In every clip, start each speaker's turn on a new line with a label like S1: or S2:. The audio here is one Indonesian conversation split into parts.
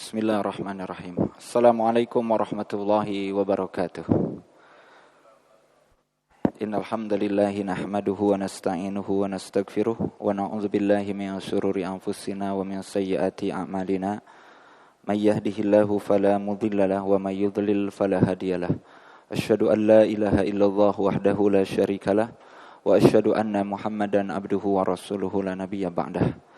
S1: Bismillahirrahmanirrahim. Assalamualaikum warahmatullahi wabarakatuh. Innal hamdalillahi nahmaduhu wa nasta'inuhu wa nastaghfiruh wa na'udzu billahi min shururi anfusina wa min sayyiati a'malina. May yahdihillahu fala mudhillalah wa may yudlil fala hadiyalah. Asyhadu an la ilaha illallah wahdahu la syarikalah wa asyhadu anna Muhammadan abduhu wa rasuluhu la nabiyya ba'dah.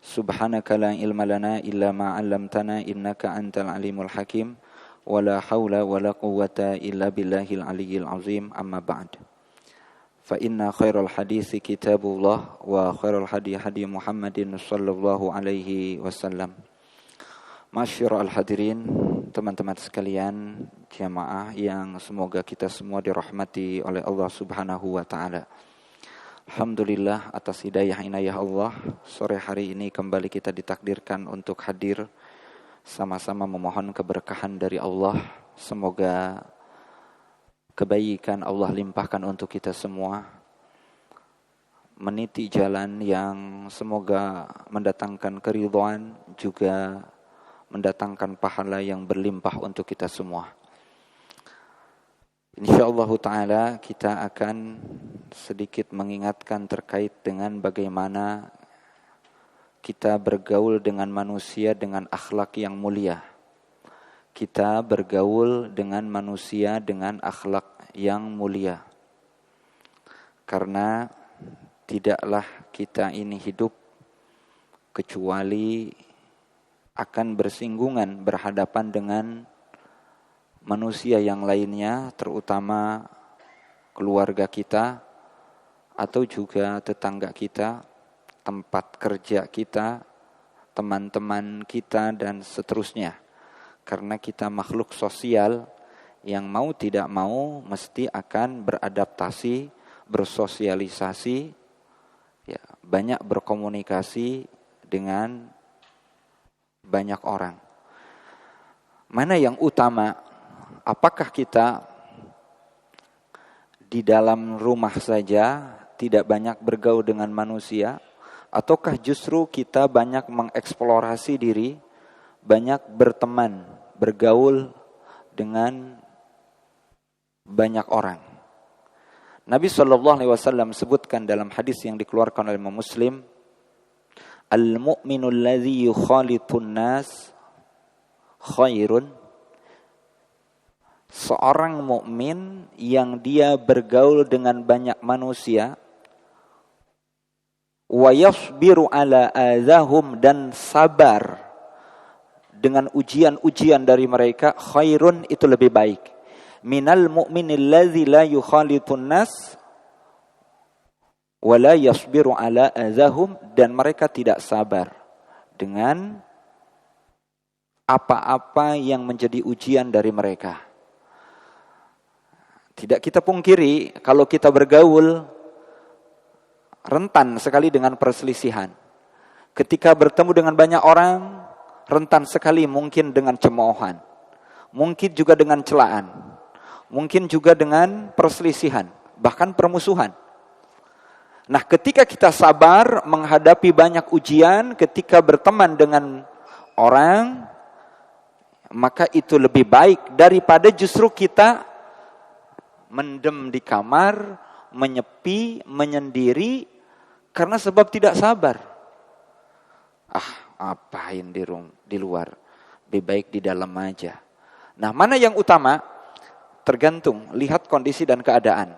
S1: Subhanaka la ilma lana illa ma 'allamtana innaka antal alimul hakim wa la haula wa la quwwata illa billahil aliyyil azim amma ba'd. Fa inna khairal haditsi kitabullah wa khairal hadi hadi Muhammadin sallallahu alaihi wasallam. Masyiral hadirin, teman-teman sekalian, jamaah yang semoga kita semua dirahmati oleh Allah Subhanahu wa taala. Alhamdulillah atas hidayah inayah Allah, sore hari ini kembali kita ditakdirkan untuk hadir sama-sama memohon keberkahan dari Allah. Semoga kebaikan Allah limpahkan untuk kita semua, meniti jalan yang semoga mendatangkan keridhaan, juga mendatangkan pahala yang berlimpah untuk kita semua. InsyaAllah ta'ala kita akan sedikit mengingatkan terkait dengan bagaimana kita bergaul dengan manusia dengan akhlak yang mulia. Kita bergaul dengan manusia dengan akhlak yang mulia. Karena tidaklah kita ini hidup kecuali akan bersinggungan, berhadapan dengan manusia yang lainnya, terutama keluarga kita atau juga tetangga kita, tempat kerja kita, teman-teman kita dan seterusnya. Karena kita makhluk sosial yang mau tidak mau mesti akan beradaptasi, bersosialisasi, ya, banyak berkomunikasi dengan banyak orang. Mana yang utama? Apakah kita di dalam rumah saja tidak banyak bergaul dengan manusia, ataukah justru kita banyak mengeksplorasi diri, banyak berteman, bergaul dengan banyak orang? Nabi SAW sebutkan dalam hadis yang dikeluarkan oleh Imam Muslim, al-mu'minul ladzi yukhalitun nas khairun. Seorang mukmin yang dia bergaul dengan banyak manusia, wa yasbiru ala adzahum, dan sabar dengan ujian-ujian dari mereka, khairun, itu lebih baik. Minal mu'minil ladzi la yukhalitun nas wa la yasbiru ala adzahum, dan mereka tidak sabar dengan apa-apa yang menjadi ujian dari mereka. Tidak kita pungkiri, kalau kita bergaul, rentan sekali dengan perselisihan. Ketika bertemu dengan banyak orang, rentan sekali mungkin dengan cemoohan. Mungkin juga dengan celaan. Mungkin juga dengan perselisihan, bahkan permusuhan. Nah, ketika kita sabar menghadapi banyak ujian, ketika berteman dengan orang, maka itu lebih baik daripada justru kita mendem di kamar, menyepi, menyendiri karena sebab tidak sabar. Apain di luar? Lebih baik di dalam aja. Nah, mana yang utama? Tergantung, lihat kondisi dan keadaan.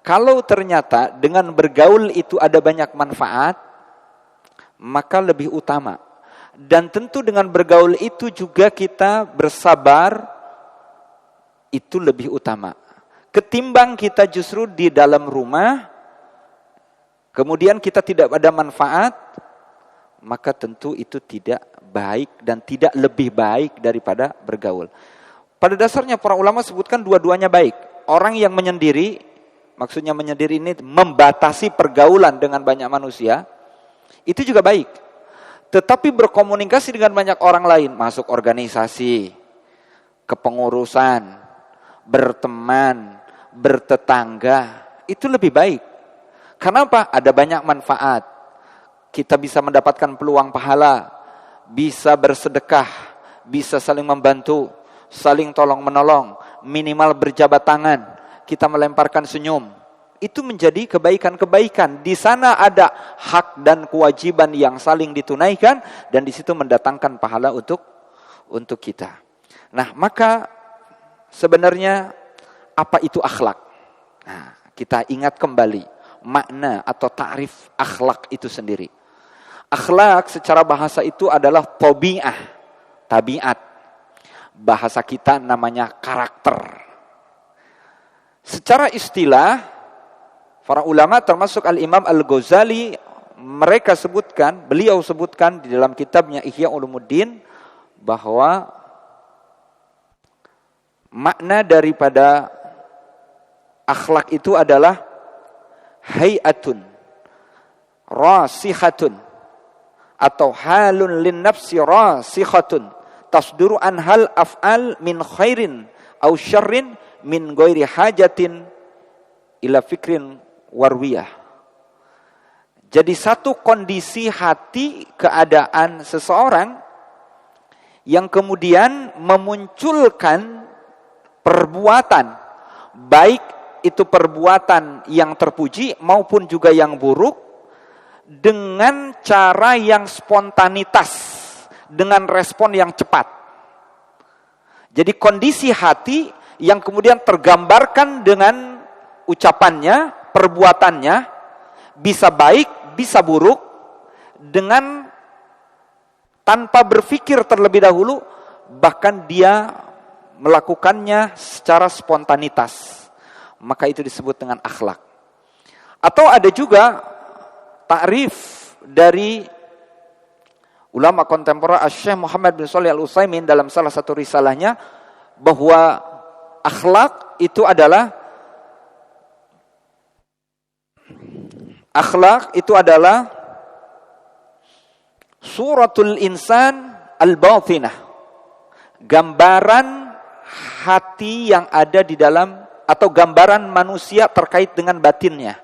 S1: Kalau ternyata dengan bergaul itu ada banyak manfaat, maka lebih utama. Dan tentu dengan bergaul itu juga kita bersabar, itu lebih utama. Ketimbang kita justru di dalam rumah, kemudian kita tidak ada manfaat, maka tentu itu tidak baik dan tidak lebih baik daripada bergaul. Pada dasarnya para ulama sebutkan dua-duanya baik. Orang yang menyendiri, maksudnya menyendiri ini membatasi pergaulan dengan banyak manusia, itu juga baik. Tetapi berkomunikasi dengan banyak orang lain, masuk organisasi, kepengurusan, berteman, bertetangga, itu lebih baik. Kenapa? Ada banyak manfaat. Kita bisa mendapatkan peluang pahala, bisa bersedekah, bisa saling membantu, saling tolong-menolong, minimal berjabat tangan, kita melemparkan senyum. Itu menjadi kebaikan-kebaikan. Di sana ada hak dan kewajiban yang saling ditunaikan, dan di situ mendatangkan pahala untuk kita. Nah, maka sebenarnya apa itu akhlak? Nah, kita ingat kembali makna atau ta'rif akhlak itu sendiri. Akhlak secara bahasa itu adalah tabiat. Bahasa kita namanya karakter. Secara istilah, para ulama termasuk Al-Imam Al-Ghazali, beliau sebutkan di dalam kitabnya Ihya Ulumuddin, bahwa makna daripada akhlak itu adalah hayatun rasihatun atau halun lin nafsi rasikhatun tasduru anhal af'al min khairin au syarrin min ghairi hajatin ila fikrin warwiyah. Jadi satu kondisi hati, keadaan seseorang yang kemudian memunculkan perbuatan, baik itu perbuatan yang terpuji maupun juga yang buruk, dengan cara yang spontanitas, dengan respon yang cepat. Jadi kondisi hati yang kemudian tergambarkan dengan ucapannya, perbuatannya, bisa baik, bisa buruk, dengan tanpa berpikir terlebih dahulu, bahkan dia melakukannya secara spontanitas. Maka itu disebut dengan akhlak. Atau ada juga ta'rif dari ulama kontemporer Syekh Muhammad bin Shalih Al-Utsaimin dalam salah satu risalahnya, bahwa akhlak itu adalah suratul insan al-batinah, gambaran hati yang ada di dalam, atau gambaran manusia terkait dengan batinnya,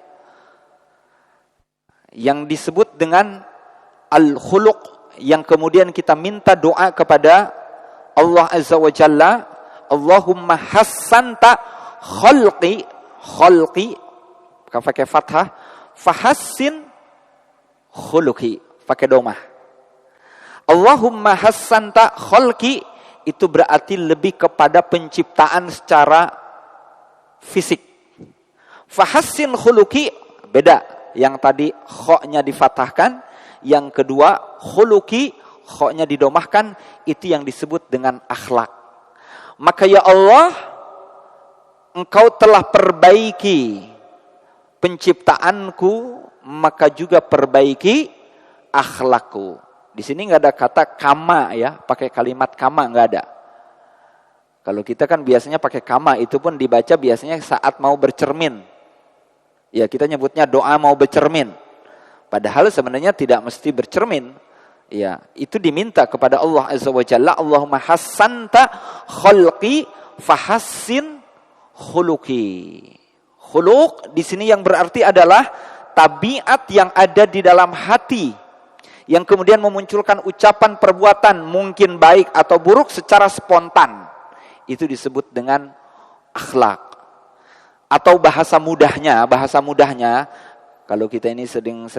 S1: yang disebut dengan al-khuluq, yang kemudian kita minta doa kepada Allah Azza wa Jalla, Allahumma hassanta khalqi, pakai fathah, fahassin khuluqi, pakai domah. Allahumma hassanta khalqi itu berarti lebih kepada penciptaan secara fisik. Fahassin khuluqi beda. Yang tadi kho-nya difathahkan, yang kedua khuluqi, kho-nya didomahkan, itu yang disebut dengan akhlak. Maka ya Allah, Engkau telah perbaiki penciptaanku, maka juga perbaiki akhlakku. Di sini nggak ada kata kama ya, pakai kalimat kama nggak ada. Kalau kita kan biasanya pakai kama, itu pun dibaca biasanya saat mau bercermin. Ya, kita nyebutnya doa mau bercermin. Padahal sebenarnya tidak mesti bercermin. Ya, itu diminta kepada Allah Azza wa Jalla, Allahumma hassanta khalqi fahassin khuluqi. Khuluq di sini yang berarti adalah tabiat yang ada di dalam hati, yang kemudian memunculkan ucapan perbuatan mungkin baik atau buruk secara spontan. Itu disebut dengan akhlak. Atau bahasa mudahnya, kalau kita ini sering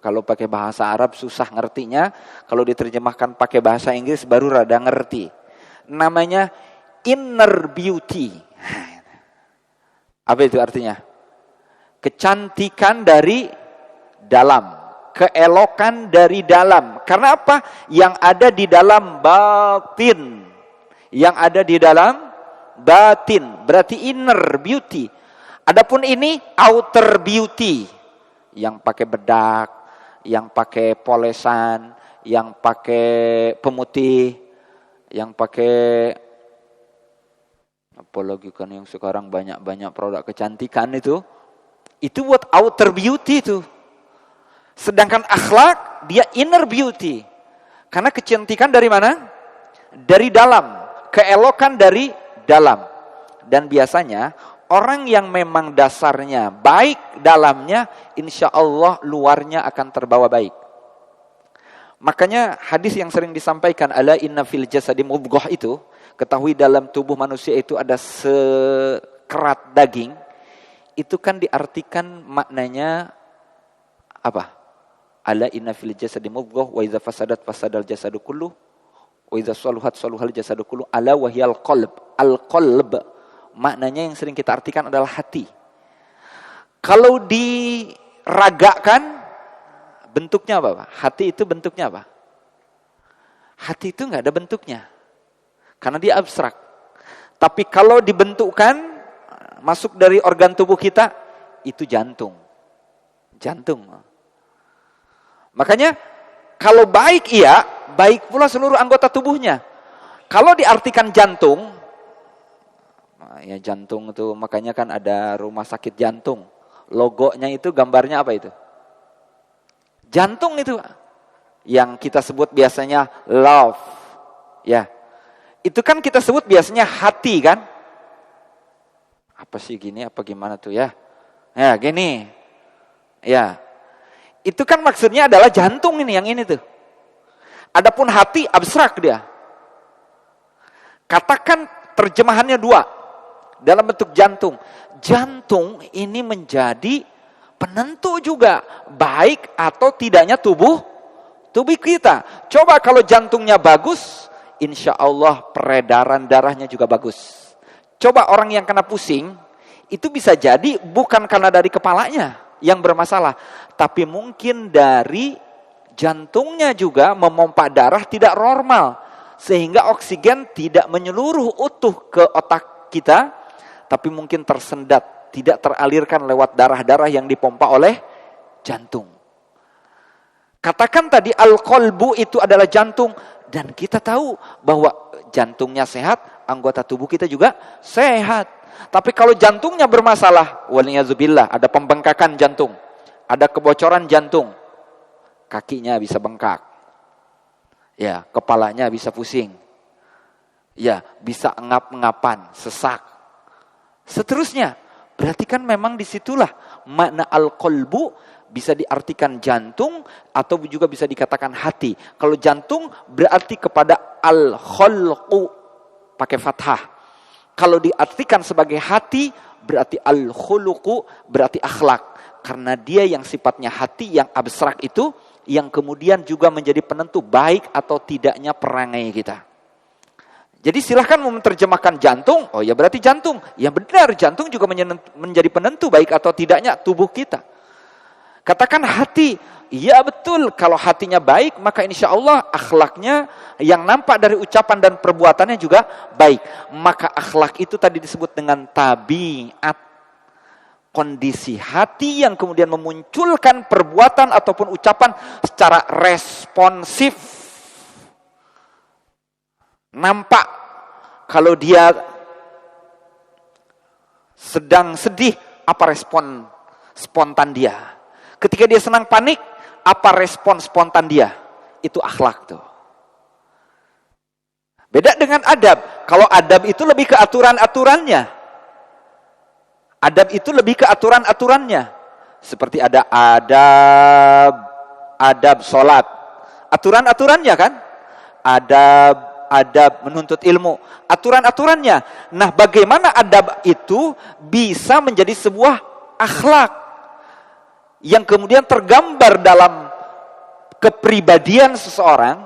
S1: kalau pakai bahasa Arab susah ngertinya, kalau diterjemahkan pakai bahasa Inggris baru rada ngerti. Namanya inner beauty. Apa itu artinya? Kecantikan dari dalam, keelokan dari dalam. Karena apa? Yang ada di dalam batin. Yang ada di dalam batin, berarti inner beauty. Adapun ini outer beauty, yang pakai bedak, yang pakai polesan, yang pakai pemutih, yang pakai apalagi kan yang sekarang banyak produk kecantikan itu buat outer beauty itu. Sedangkan akhlak dia inner beauty. Karena kecantikan dari mana? Dari dalam. Keelokan dari dalam. Dan biasanya orang yang memang dasarnya baik dalamnya, insya Allah luarnya akan terbawa baik. Makanya hadis yang sering disampaikan, ala inna fil jasadi mudghah itu, ketahui dalam tubuh manusia itu ada sekerat daging, itu kan diartikan maknanya apa? Ala inna fil jasadi mudghah wa idza fasadat fasadal jasadu kullu wa idza saluhat saluhal jasadu kullu ala wahyal qalb. Al-qalb maknanya yang sering kita artikan adalah hati. Kalau diragakan bentuknya apa, Pak? Hati itu bentuknya apa? Hati itu enggak ada bentuknya. Karena dia abstrak. Tapi kalau dibentukkan, masuk dari organ tubuh kita, itu jantung. Jantung. Makanya, kalau baik iya, baik pula seluruh anggota tubuhnya. Kalau diartikan jantung, ya jantung itu, makanya kan ada rumah sakit jantung. Logonya itu gambarnya apa itu? Jantung itu. Yang kita sebut biasanya love. Ya. Itu kan kita sebut biasanya hati kan? Apa sih gini, apa gimana tuh ya? Ya gini. Ya. Itu kan maksudnya adalah jantung ini, yang ini tuh. Adapun hati abstrak dia. Katakan terjemahannya dua. Dalam bentuk jantung. Jantung ini menjadi penentu juga. Baik atau tidaknya tubuh kita. Coba kalau jantungnya bagus, insya Allah peredaran darahnya juga bagus. Coba orang yang kena pusing, itu bisa jadi bukan karena dari kepalanya yang bermasalah. Tapi mungkin dari jantungnya juga memompa darah tidak normal. Sehingga oksigen tidak menyeluruh utuh ke otak kita. Tapi mungkin tersendat, tidak teralirkan lewat darah-darah yang dipompa oleh jantung. Katakan tadi al-qalbu itu adalah jantung. Dan kita tahu bahwa jantungnya sehat, anggota tubuh kita juga sehat. Tapi kalau jantungnya bermasalah, waliyadzubillah, ada pembengkakan jantung, ada kebocoran jantung, kakinya bisa bengkak, ya, kepalanya bisa pusing, ya, bisa engap-engapan, sesak, seterusnya. Berarti kan memang disitulah makna al-qalbu bisa diartikan jantung atau juga bisa dikatakan hati. Kalau jantung berarti kepada al-khalqu pakai fathah. Kalau diartikan sebagai hati berarti al-khuluqu berarti akhlak. Karena dia yang sifatnya hati yang abstrak itu yang kemudian juga menjadi penentu baik atau tidaknya perangai kita. Jadi silahkan menerjemahkan jantung, oh ya berarti jantung. Ya benar, jantung juga menjadi penentu baik atau tidaknya tubuh kita. Katakan hati, iya betul, kalau hatinya baik, maka insya Allah akhlaknya yang nampak dari ucapan dan perbuatannya juga baik. Maka akhlak itu tadi disebut dengan tabiat. Kondisi hati yang kemudian memunculkan perbuatan ataupun ucapan secara responsif. Nampak kalau dia sedang sedih, apa respon spontan dia. Ketika dia senang panik, apa respon spontan dia. Itu akhlak tuh. Beda dengan adab. Kalau adab itu lebih ke aturan-aturannya. Adab itu lebih ke aturan-aturannya. Seperti ada adab sholat. Aturan-aturannya kan. Adab menuntut ilmu, aturan-aturannya. Nah, bagaimana adab itu bisa menjadi sebuah akhlak yang kemudian tergambar dalam kepribadian seseorang,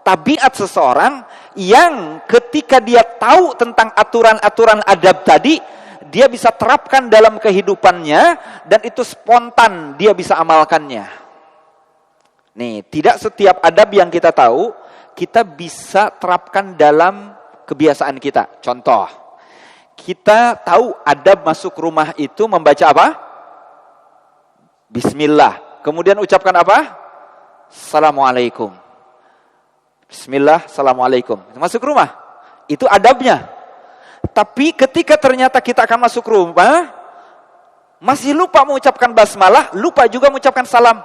S1: tabiat seseorang yang ketika dia tahu tentang aturan-aturan adab tadi, dia bisa terapkan dalam kehidupannya dan itu spontan dia bisa amalkannya. Nih, tidak setiap adab yang kita tahu kita bisa terapkan dalam kebiasaan kita. Contoh, kita tahu adab masuk rumah itu membaca apa? Bismillah. Kemudian ucapkan apa? Assalamualaikum. Bismillah, Assalamualaikum. Masuk rumah. Itu adabnya. Tapi ketika ternyata kita akan masuk rumah, masih lupa mengucapkan basmalah, lupa juga mengucapkan salam.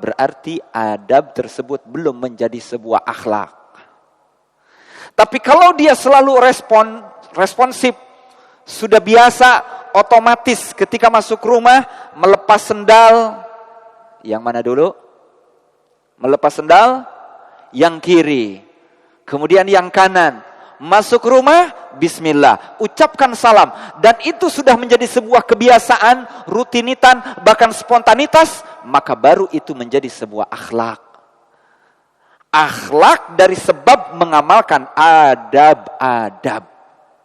S1: Berarti adab tersebut belum menjadi sebuah akhlak. Tapi kalau dia selalu responsif, sudah biasa, otomatis ketika masuk rumah, melepas sendal, yang mana dulu? Melepas sendal, yang kiri. Kemudian yang kanan. Masuk rumah, bismillah. Ucapkan salam. Dan itu sudah menjadi sebuah kebiasaan, rutinitas, bahkan spontanitas. Maka baru itu menjadi sebuah akhlak. Akhlak dari sebab mengamalkan adab-adab.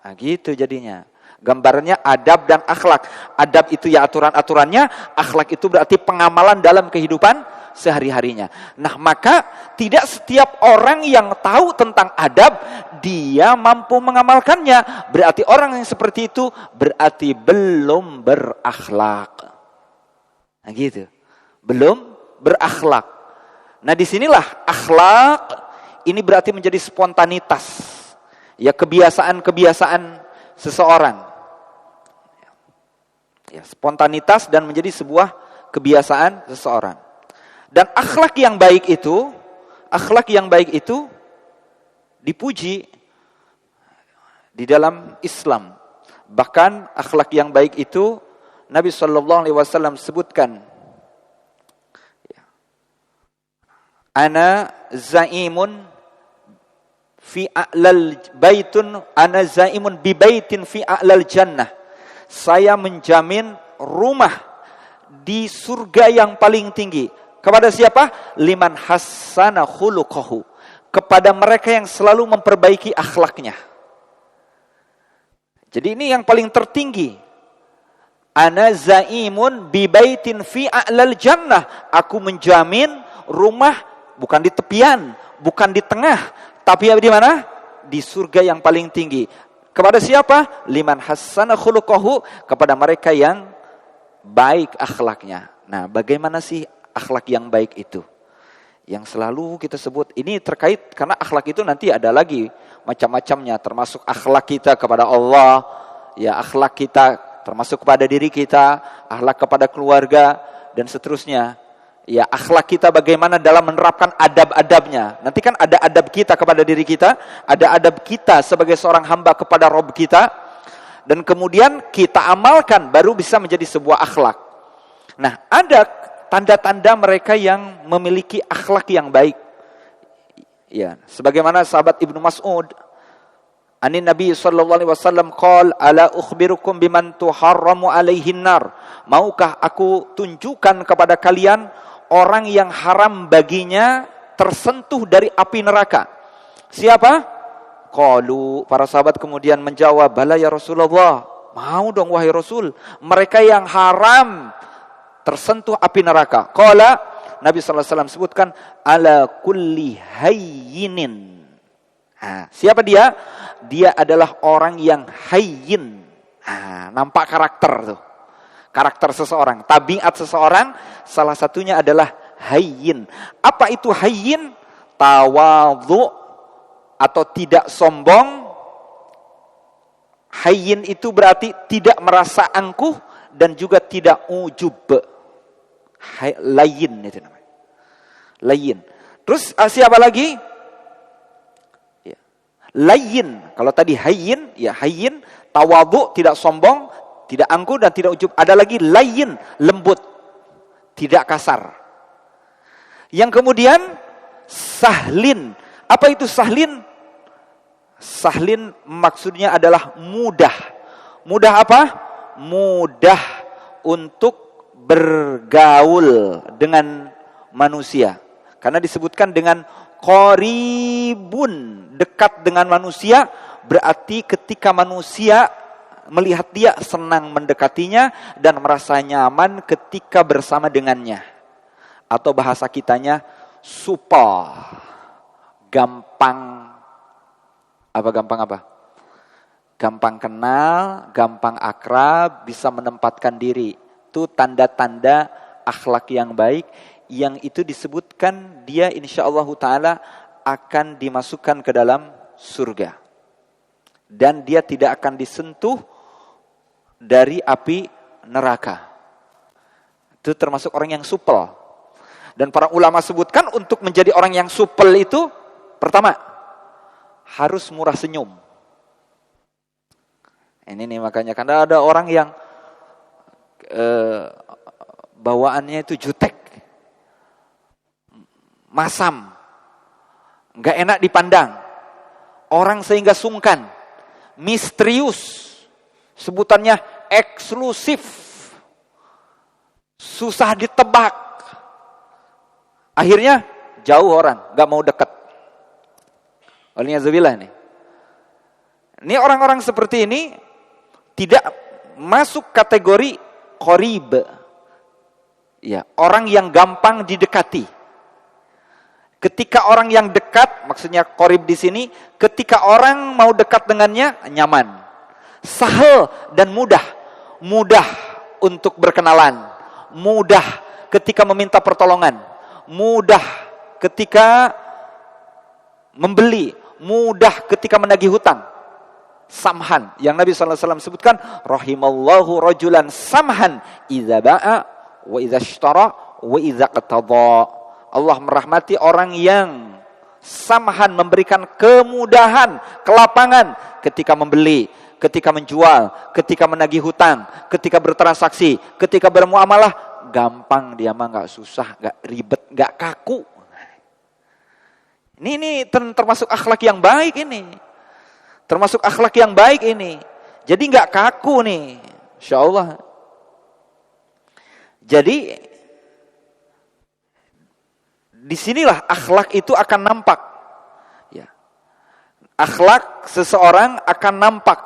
S1: Nah gitu jadinya. Gambarannya adab dan akhlak. Adab itu ya aturan-aturannya. Akhlak itu berarti pengamalan dalam kehidupan sehari-harinya. Nah maka tidak setiap orang yang tahu tentang adab, dia mampu mengamalkannya. Berarti orang yang seperti itu berarti belum berakhlak. Nah gitu. Belum berakhlak. Nah disinilah akhlak ini berarti menjadi spontanitas. Ya kebiasaan-kebiasaan seseorang. Ya, spontanitas dan menjadi sebuah kebiasaan seseorang. Dan akhlak yang baik itu dipuji di dalam Islam. Bahkan akhlak yang baik itu Nabi sallallahu alaihi wasallam sebutkan, ana zaimun fi a'lal baitun ana zaimun bi baitin fi a'lal jannah. Saya menjamin rumah di surga yang paling tinggi. Kepada siapa? Liman hassana khuluquhu. Kepada mereka yang selalu memperbaiki akhlaknya. Jadi ini yang paling tertinggi. Ana zaimun bi baitin fi a'lal jannah. Aku menjamin rumah bukan di tepian, bukan di tengah, tapi di mana? Di surga yang paling tinggi. Kepada siapa? Liman hassana khuluquhu, kepada mereka yang baik akhlaknya. Nah, bagaimana sih akhlak yang baik itu? Yang selalu kita sebut, ini terkait karena akhlak itu nanti ada lagi macam-macamnya, termasuk akhlak kita kepada Allah, ya akhlak kita termasuk kepada diri kita, akhlak kepada keluarga dan seterusnya. Ya akhlak kita bagaimana dalam menerapkan adab-adabnya. Nanti kan ada adab kita kepada diri kita, ada adab kita sebagai seorang hamba kepada Rabb kita, dan kemudian kita amalkan baru bisa menjadi sebuah akhlak. Nah ada tanda-tanda mereka yang memiliki akhlak yang baik. Ya, sebagaimana sahabat Ibnu Mas'ud, Anin Nabi sallallahu alaihi wasallam qala ala ukhbirukum biman tuharramu alaihin nar. Maukah aku tunjukkan kepada kalian orang yang haram baginya tersentuh dari api neraka? Siapa? Qalu, para sahabat kemudian menjawab, bala ya Rasulullah. Mau dong wahai Rasul, mereka yang haram tersentuh api neraka. Qala, Nabi sallallahu alaihi wasallam sebutkan, ala kulli hayyinin. Nah, siapa dia? Dia adalah orang yang hayyin. Nah, nampak karakter tuh. Karakter seseorang, tabiat seseorang, salah satunya adalah hayyin. Apa itu hayyin? Tawadhu atau tidak sombong. Hayyin itu berarti tidak merasa angkuh dan juga tidak ujub. Layyin itu namanya. Layyin. Terus siapa lagi? Ya. Layyin. Kalau tadi hayyin, ya hayyin, tawadhu, tidak sombong, tidak angkuh dan tidak ujub. Ada lagi layyin, lembut, tidak kasar. Yang kemudian sahlin. Apa itu sahlin? Sahlin maksudnya adalah mudah. Mudah apa? Mudah untuk bergaul dengan manusia. Karena disebutkan dengan qaribun, dekat dengan manusia, berarti ketika manusia melihat dia senang mendekatinya dan merasa nyaman ketika bersama dengannya. Atau bahasa kitanya supel, gampang apa? Gampang kenal, gampang akrab, bisa menempatkan diri. Itu tanda-tanda akhlak yang baik yang itu disebutkan dia insyaallah ta'ala akan dimasukkan ke dalam surga. Dan dia tidak akan disentuh dari api neraka. Itu termasuk orang yang supel. Dan para ulama sebutkan untuk menjadi orang yang supel itu, pertama, harus murah senyum. Ini nih makanya, karena ada orang yang bawaannya itu jutek, masam, nggak enak dipandang. Orang sehingga sungkan, misterius, sebutannya eksklusif, susah ditebak. Akhirnya jauh orang, nggak mau dekat. Waliyadzubillah nih. Ini orang-orang seperti ini tidak masuk kategori qorib. Ya, orang yang gampang didekati. Ketika orang yang dekat, maksudnya qorib di sini, ketika orang mau dekat dengannya nyaman, sahal dan mudah, mudah untuk berkenalan, mudah ketika meminta pertolongan, mudah ketika membeli, mudah ketika menagih hutang. Samhan, yang Nabi SAW sebutkan, rahimallahu rajulan samhan idza ba'a wa idza ishtara wa idza qatada. Allah merahmati orang yang samhan, memberikan kemudahan, kelapangan ketika membeli, ketika menjual, ketika menagih hutang, ketika bertransaksi, ketika bermuamalah, gampang dia mah, nggak susah, nggak ribet, nggak kaku. Ini termasuk akhlak yang baik ini. Termasuk akhlak yang baik ini. Jadi nggak kaku nih, insya Allah. Jadi disinilah akhlak itu akan nampak. Ya, akhlak seseorang akan nampak.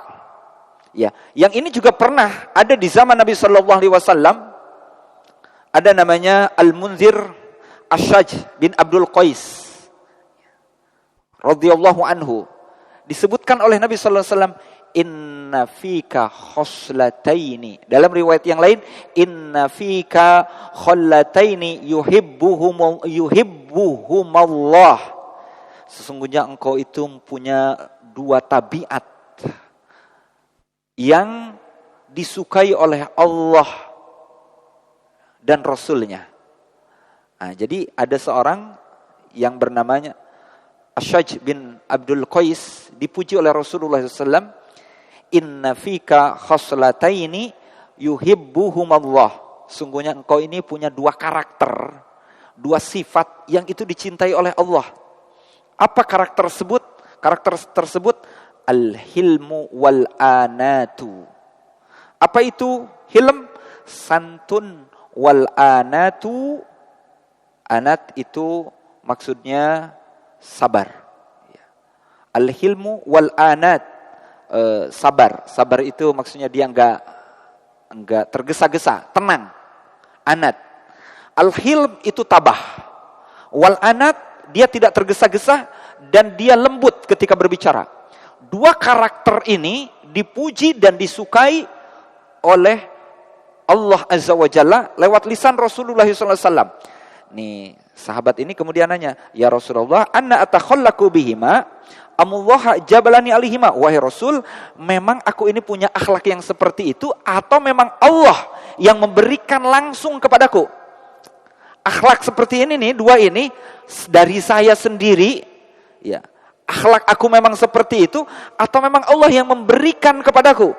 S1: Ya, yang ini juga pernah ada di zaman Nabi Shallallahu Alaihi Wasallam. Ada namanya Al-Munzir Ash-Shaj bin Abdul Qais, radhiyallahu anhu. Disebutkan oleh Nabi sallallahu alaihi wasallam, inna fika khoslataini. Dalam riwayat yang lain, inna fika khollataini yuhibbuhumallah. Sesungguhnya engkau itu punya dua tabiat yang disukai oleh Allah dan Rasulnya. Nah, jadi ada seorang yang bernamanya Ash-Shaj bin Abdul Qais, dipuji oleh Rasulullah SAW. Inna fika khoslataini yuhibbuhumallah. Sungguhnya engkau ini punya dua karakter, dua sifat yang itu dicintai oleh Allah. Apa karakter tersebut? Karakter tersebut al-hilmu wal-anatu. Apa itu hilm? Santun wal-anatu. Anat itu maksudnya sabar. Al-hilmu wal-anat, sabar. Sabar itu maksudnya dia enggak tergesa-gesa, tenang. Anat. Al-hilm itu tabah. Wal-anat, dia tidak tergesa-gesa dan dia lembut ketika berbicara. Dua karakter ini dipuji dan disukai oleh Allah Azza wa Jalla lewat lisan Rasulullah SAW. Nih, sahabat ini kemudian nanya, ya Rasulullah, anna atakhallaku bihima amullah jabalani alihima. Wahai Rasul, memang aku ini punya akhlak yang seperti itu atau memang Allah yang memberikan langsung kepadaku? Akhlak seperti ini nih, dua ini dari saya sendiri, ya. Akhlak aku memang seperti itu atau memang Allah yang memberikan kepadaku?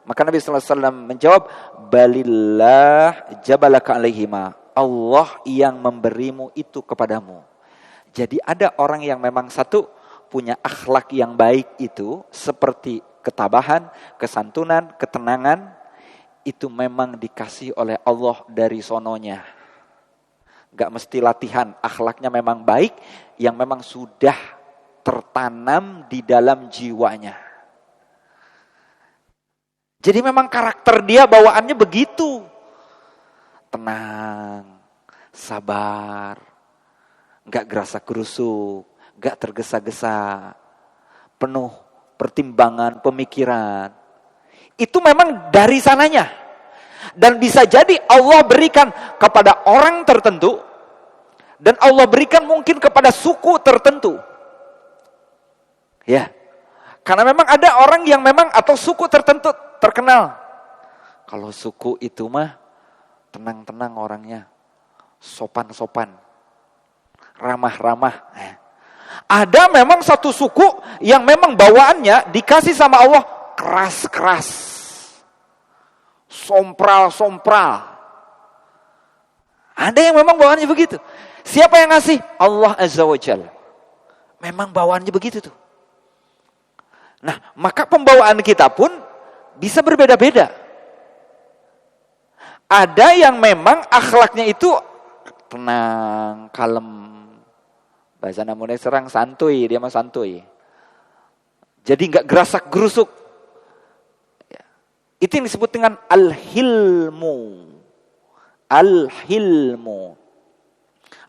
S1: Maka Nabi sallallahu alaihi wasallam menjawab, balillah jabalaka alaihima. Allah yang memberimu itu kepadamu. Jadi ada orang yang memang satu punya akhlak yang baik itu seperti ketabahan, kesantunan, ketenangan, itu memang dikasih oleh Allah dari sononya. Gak mesti latihan, akhlaknya memang baik yang memang sudah tertanam di dalam jiwanya. Jadi memang karakter dia, bawaannya begitu. Tenang, sabar, gak gerasa-gerusuk, gak tergesa-gesa, penuh pertimbangan, pemikiran. Itu memang dari sananya. Dan bisa jadi Allah berikan kepada orang tertentu, dan Allah berikan mungkin kepada suku tertentu. Ya, karena memang ada orang yang memang atau suku tertentu terkenal. Kalau suku itu mah tenang-tenang orangnya, sopan-sopan, ramah-ramah. Ada memang satu suku yang memang bawaannya dikasih sama Allah keras-keras, sompral-sompral. Ada yang memang bawaannya begitu. Siapa yang ngasih? Allah Azza wa Jalla. Memang bawaannya begitu tuh. Nah, maka pembawaan kita pun bisa berbeda-beda. Ada yang memang akhlaknya itu tenang, kalem. Bahasa namanya serang santuy, dia mah santuy. Jadi enggak gerasak gerusuk. Itu yang disebut dengan al-hilmu. Al-hilmu.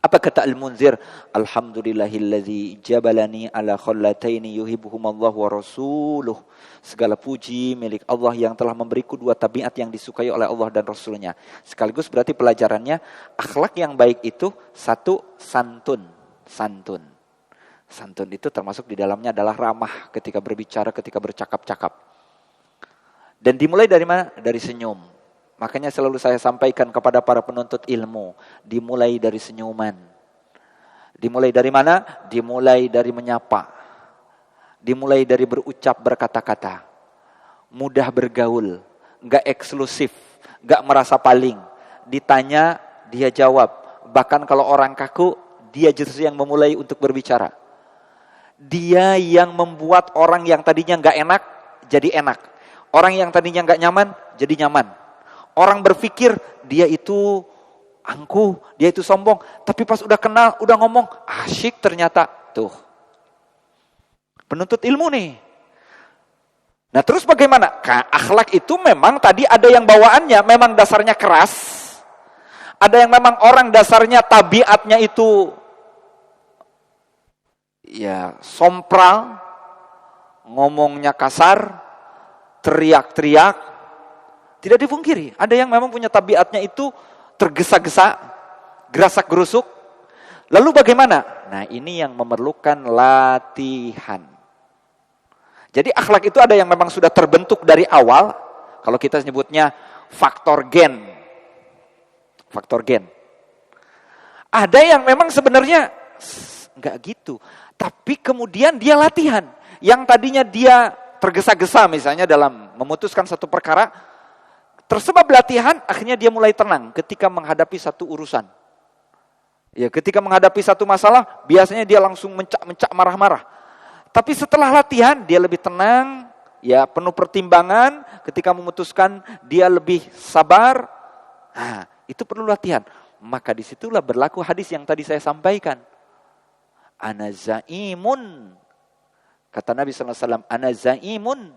S1: Apa kata Al-Munzir? Alhamdulillahilladzi jabalani ala khallataini yuhibbuhumallahu wa rasuluh. Segala puji milik Allah yang telah memberiku dua tabiat yang disukai oleh Allah dan Rasulnya. Sekaligus berarti pelajarannya, akhlak yang baik itu satu, santun. Santun. Santun itu termasuk di dalamnya adalah ramah ketika berbicara, ketika bercakap-cakap. Dan dimulai dari mana? Dari senyum. Makanya selalu saya sampaikan kepada para penuntut ilmu, dimulai dari senyuman. Dimulai dari mana? Dimulai dari menyapa. Dimulai dari berucap, berkata-kata. Mudah bergaul, enggak eksklusif, enggak merasa paling. Ditanya, dia jawab. Bahkan kalau orang kaku, dia justru yang memulai untuk berbicara. Dia yang membuat orang yang tadinya enggak enak, jadi enak. Orang yang tadinya enggak nyaman, jadi nyaman. Orang berpikir dia itu angkuh, dia itu sombong. Tapi pas udah kenal, udah ngomong, asyik ternyata. Tuh. Penuntut ilmu nih. Nah terus bagaimana? Akhlak itu memang tadi ada yang bawaannya, memang dasarnya keras. Ada yang memang orang dasarnya tabiatnya itu ya sompral, ngomongnya kasar, teriak-teriak. Tidak dipungkiri, ada yang memang punya tabiatnya itu tergesa-gesa, gerasak-gerusuk. Lalu bagaimana? Nah ini yang memerlukan latihan. Jadi akhlak itu ada yang memang sudah terbentuk dari awal. Kalau kita sebutnya faktor gen. Faktor gen. Ada yang memang sebenarnya enggak gitu. Tapi kemudian dia latihan. Yang tadinya dia tergesa-gesa misalnya dalam memutuskan satu perkara, tersebab latihan, akhirnya dia mulai tenang ketika menghadapi satu urusan. Ya, ketika menghadapi satu masalah, biasanya dia langsung mencak-mencak, marah-marah. Tapi setelah latihan, dia lebih tenang, ya penuh pertimbangan. Ketika memutuskan, dia lebih sabar. Nah, itu perlu latihan. Maka disitulah berlaku hadis yang tadi saya sampaikan. Ana zaimun. Kata Nabi SAW, Ana zaimun.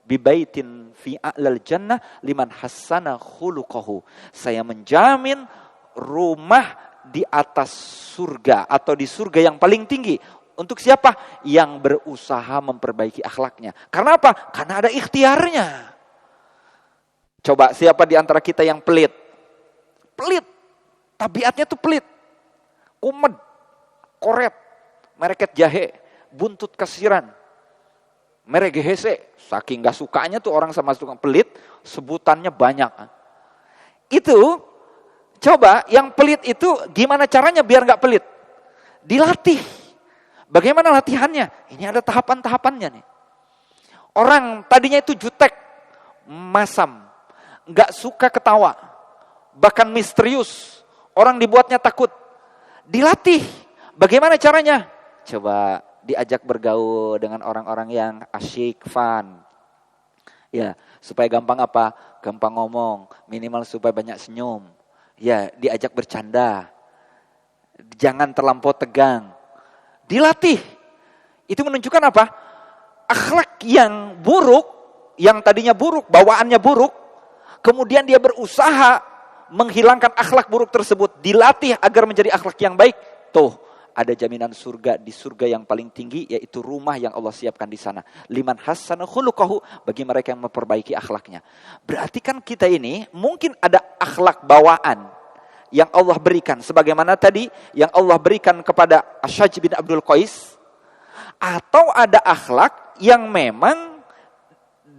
S1: Bibaitin fi a'lal jannah liman hassana khuluquhu. Saya menjamin rumah di atas surga atau di surga yang paling tinggi. Untuk siapa? Yang berusaha memperbaiki akhlaknya. Karena apa? Karena ada ikhtiarnya. Coba siapa di antara kita yang pelit? Pelit. Tabiatnya tuh pelit. Kumed, koret, mereket jahe, buntut kasiran. Merek GHC, saking gak sukanya tuh orang sama tukang pelit, sebutannya banyak. Itu, coba yang pelit itu gimana caranya biar gak pelit? Dilatih. Bagaimana latihannya? Ini ada tahapan-tahapannya nih. Orang tadinya itu jutek, masam, gak suka ketawa, bahkan misterius, orang dibuatnya takut. Dilatih. Bagaimana caranya? Coba diajak bergaul dengan orang-orang yang asyik, fun. Ya, supaya gampang apa? Gampang ngomong, minimal supaya banyak senyum. Ya, diajak bercanda. Jangan terlampau tegang. Dilatih. Itu menunjukkan apa? Akhlak yang buruk, yang tadinya buruk, bawaannya buruk, kemudian dia berusaha menghilangkan akhlak buruk tersebut, dilatih agar menjadi akhlak yang baik. Tuh, ada jaminan surga di surga yang paling tinggi, yaitu rumah yang Allah siapkan di sana. Liman hassana khuluquhu, bagi mereka yang memperbaiki akhlaknya. Berarti kan kita ini mungkin ada akhlak bawaan yang Allah berikan, sebagaimana tadi yang Allah berikan kepada Asyaj bin Abdul Qais, atau ada akhlak yang memang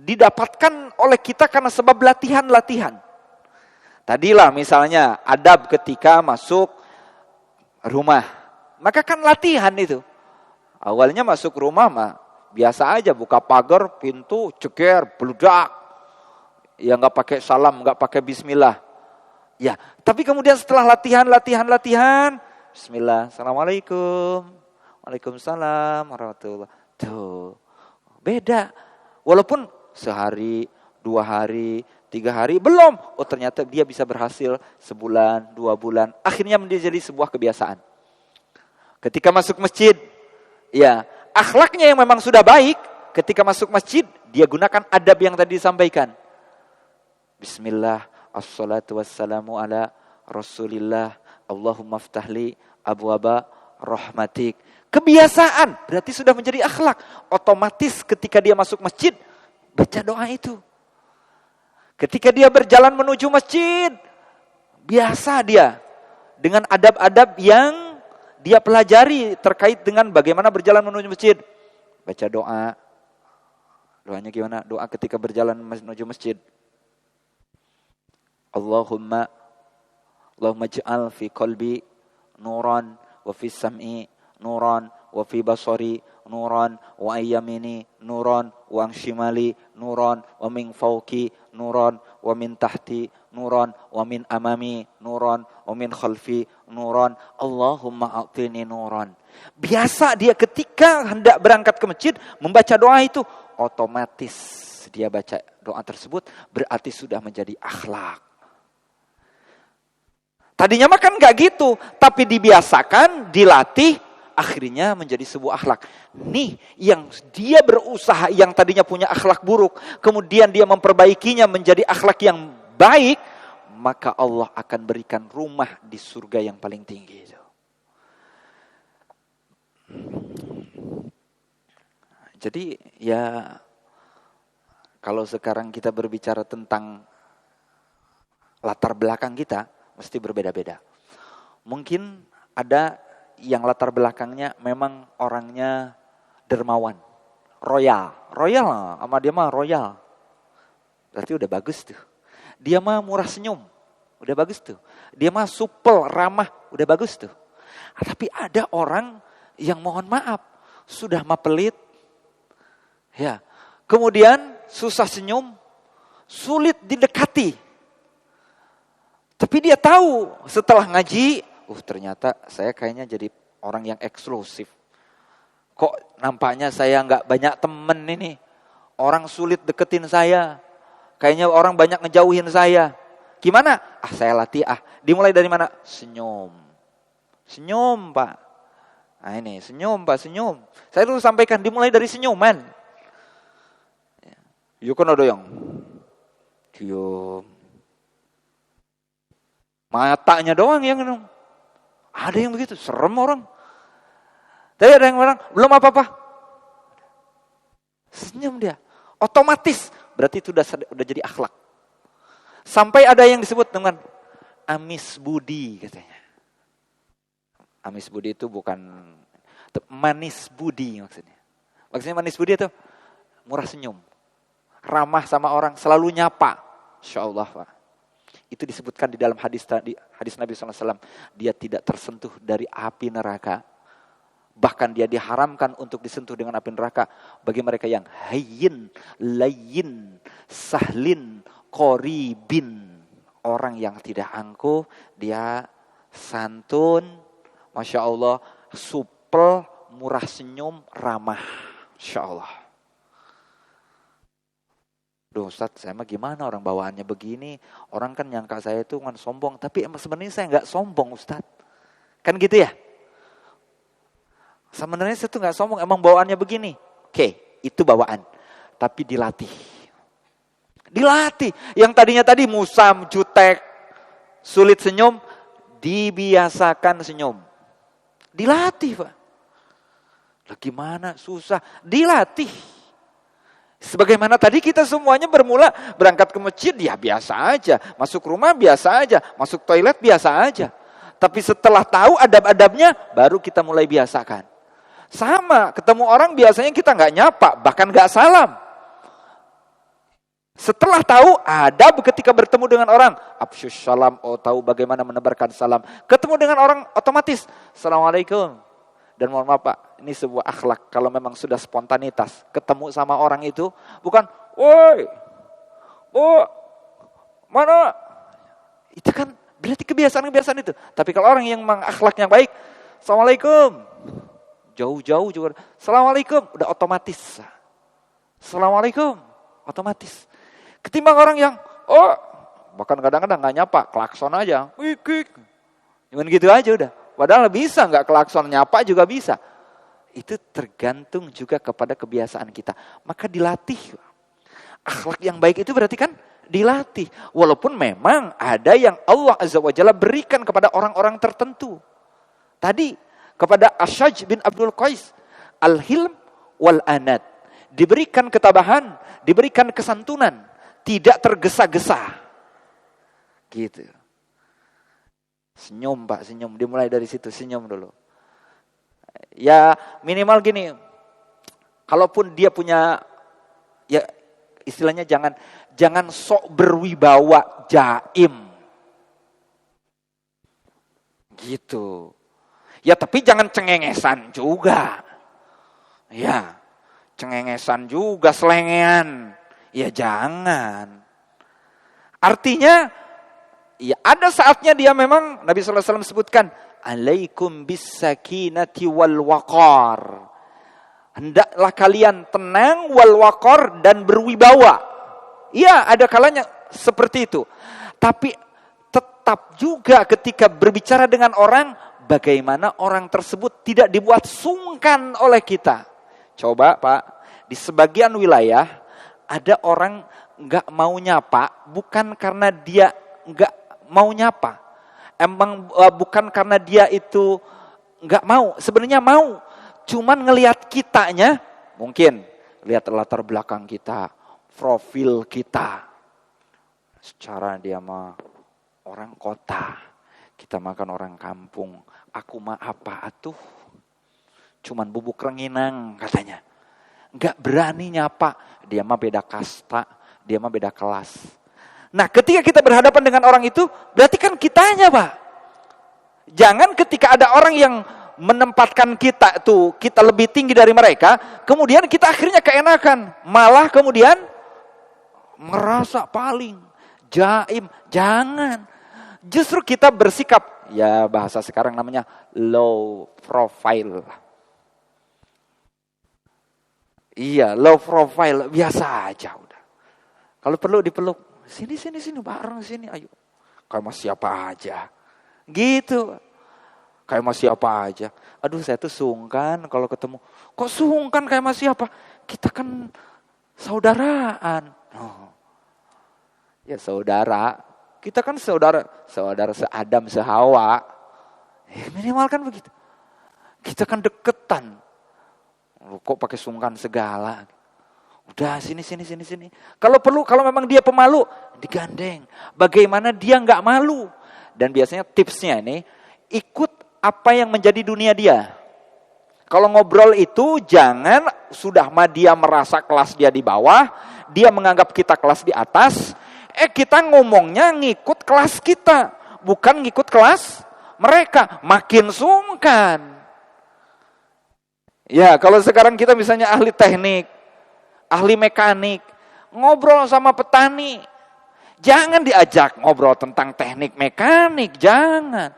S1: didapatkan oleh kita karena sebab latihan-latihan. Tadilah misalnya adab ketika masuk rumah. Maka kan latihan itu. Awalnya masuk rumah mah biasa aja, buka pagar, pintu, ceger, bludak. Ya nggak pakai salam, nggak pakai bismillah. Ya, tapi kemudian setelah latihan, Bismillah, assalamualaikum, Waalaikumsalam warahmatullahi. Tuh, beda. Walaupun sehari, 2 hari, 3 hari, belum. Oh ternyata dia bisa berhasil sebulan, 2 bulan. Akhirnya menjadi sebuah kebiasaan. Ketika masuk masjid, ya akhlaknya yang memang sudah baik. Ketika masuk masjid, dia gunakan adab yang tadi disampaikan. Bismillah, assalatu wassalamu ala rasulillah, Allahumma ftahli abwaba rahmatik. Kebiasaan, berarti sudah menjadi akhlak. Otomatis ketika dia masuk masjid, baca doa itu. Ketika dia berjalan menuju masjid, biasa dia dengan adab-adab yang dia pelajari terkait dengan bagaimana berjalan menuju masjid. Baca doa. Doanya gimana? Doa ketika berjalan menuju masjid. Allahumma ij'al fi qalbi nuran wa fi sam'i nuran wa fi basari nuran wa ayyamini nuran wa an shimali nuran wa min fawqi nuran wa min tahti nuran wa min amami nuran wa min khalfi nuran Allahumma a'tini nuran. Biasa dia ketika hendak berangkat ke masjid membaca doa itu, otomatis dia baca doa tersebut berarti sudah menjadi akhlak. Tadinya mah kan gak gitu, tapi dibiasakan, dilatih, akhirnya menjadi sebuah akhlak. Nih, yang dia berusaha, yang tadinya punya akhlak buruk, kemudian dia memperbaikinya menjadi akhlak yang baik, maka Allah akan berikan rumah di surga yang paling tinggi. Jadi ya, kalau sekarang kita berbicara tentang latar belakang kita, mesti berbeda-beda. Mungkin ada yang latar belakangnya memang orangnya dermawan, royal sama dia mah royal. Berarti udah bagus tuh. Dia mah murah senyum, udah bagus tuh. Dia mah supel, ramah, udah bagus tuh. Tapi ada orang yang mohon maaf, sudah mah pelit, ya. Kemudian susah senyum, sulit didekati. Tapi dia tahu setelah ngaji, ternyata saya kayaknya jadi orang yang eksklusif. Kok nampaknya saya nggak banyak temen ini. Orang sulit deketin saya. Kayaknya orang banyak ngejauhin saya. Gimana? Saya latih. Dimulai dari mana? Senyum. Senyum Pak. Nah ini, senyum Pak, senyum. Saya dulu sampaikan dimulai dari senyuman. Yuk kan ada yang cium. Matanya doang yang ada yang begitu, serem orang. Tapi ada yang orang belum apa-apa, senyum dia, otomatis berarti itu udah jadi akhlak. Sampai ada yang disebut dengan amis budi katanya. Amis budi itu bukan manis budi maksudnya. Maksudnya manis budi itu murah senyum, ramah sama orang, selalu nyapa. Insyaallah Pak. Itu disebutkan di dalam hadis Nabi SAW. Dia tidak tersentuh dari api neraka. Bahkan dia diharamkan untuk disentuh dengan api neraka. Bagi mereka yang hayyin, layyin, sahlin, qoribin. Orang yang tidak angkuh, dia santun, Masya Allah, supel, murah senyum, ramah. Masya Allah. Duh Ustaz, saya mah gimana orang bawaannya begini. Orang kan nyangka saya itu kan sombong. Tapi emang sebenarnya saya gak sombong Ustaz. Kan gitu ya? Sebenarnya saya tuh gak sombong, emang bawaannya begini. Oke, itu bawaan. Tapi dilatih. Dilatih. Yang tadinya tadi musam, jutek, sulit senyum. Dibiasakan senyum. Dilatih Pak. Lah gimana? Susah. Dilatih. Sebagaimana tadi kita semuanya bermula berangkat ke masjid, ya biasa aja. Masuk rumah biasa aja. Masuk toilet biasa aja. Tapi setelah tahu adab-adabnya, baru kita mulai biasakan. Sama, ketemu orang biasanya kita gak nyapa, bahkan gak salam. Setelah tahu adab ketika bertemu dengan orang, afsyus salam, tahu bagaimana menebarkan salam. Ketemu dengan orang otomatis, Assalamualaikum. Dan mohon maaf Pak, ini sebuah akhlak kalau memang sudah spontanitas. Ketemu sama orang itu, bukan, woi, bu, mana? Itu kan berarti kebiasaan-kebiasaan itu. Tapi kalau orang yang memang akhlaknya baik, Assalamualaikum. Jauh-jauh juga. Assalamualaikum, udah otomatis. Assalamualaikum, otomatis. Ketimbang orang yang, bahkan kadang-kadang gak nyapa, klakson aja. Wik. Cuman gitu aja udah. Padahal bisa gak klakson, nyapa juga bisa. Itu tergantung juga kepada kebiasaan kita. Maka dilatih. Akhlak yang baik itu berarti kan dilatih. Walaupun memang ada yang Allah Azza wa Jalla berikan kepada orang-orang tertentu. Tadi kepada Asyaj bin Abdul Qais, al-hilm wal-anad. Diberikan ketabahan, diberikan kesantunan, tidak tergesa-gesa. Gitu. Senyum Pak, senyum. Dimulai dari situ, senyum dulu. Ya minimal gini, kalaupun dia punya, ya istilahnya jangan sok berwibawa jaim. Gitu. Ya tapi jangan cengengesan juga. Ya, cengengesan juga, selengean. Ya jangan. Artinya, ya ada saatnya dia memang, Nabi SAW sebutkan, alaikum bisakinati wal waqar. Hendaklah kalian tenang wal waqar dan berwibawa. Iya, ada kalanya seperti itu. Tapi tetap juga ketika berbicara dengan orang, bagaimana orang tersebut tidak dibuat sungkan oleh kita. Coba Pak, di sebagian wilayah ada orang gak mau nyapa, bukan karena dia gak mau nyapa. Emang bukan karena dia itu gak mau, sebenarnya mau. Cuman ngelihat kitanya, mungkin lihat latar belakang kita, profil kita. Secara dia mah orang kota, kita makan orang kampung. Aku mah apa atuh? Cuman bubuk rengginang katanya. Enggak berani nyapa. Dia mah beda kasta, dia mah beda kelas. Nah ketika kita berhadapan dengan orang itu, berarti kan kitanya Pak. Jangan ketika ada orang yang menempatkan kita tuh, kita lebih tinggi dari mereka, kemudian kita akhirnya keenakan. Malah kemudian merasa paling jaim. Jangan. Justru kita bersikap, ya bahasa sekarang namanya low profile. Iya, low profile, biasa aja udah. Kalau perlu dipeluk, sini bareng sini, ayo. Kayak mas siapa aja. Gitu. Kayak mas siapa aja. Aduh saya tuh sungkan kalau ketemu. Kok sungkan kayak mas siapa? Kita kan saudaraan. Oh. Ya saudara. Kita kan saudara se-Adam, se-Hawa. Minimal kan begitu. Kita kan deketan. Kok pakai sungkan segala. Udah sini. Kalau perlu, kalau memang dia pemalu, digandeng. Bagaimana dia nggak malu. Dan biasanya tipsnya ini, ikut apa yang menjadi dunia dia. Kalau ngobrol itu jangan sudah dia merasa kelas dia di bawah, dia menganggap kita kelas di atas. Kita ngomongnya ngikut kelas kita, bukan ngikut kelas mereka. Makin sungkan. Ya, kalau sekarang kita misalnya ahli teknik, ahli mekanik, ngobrol sama petani, jangan diajak ngobrol tentang teknik mekanik, jangan.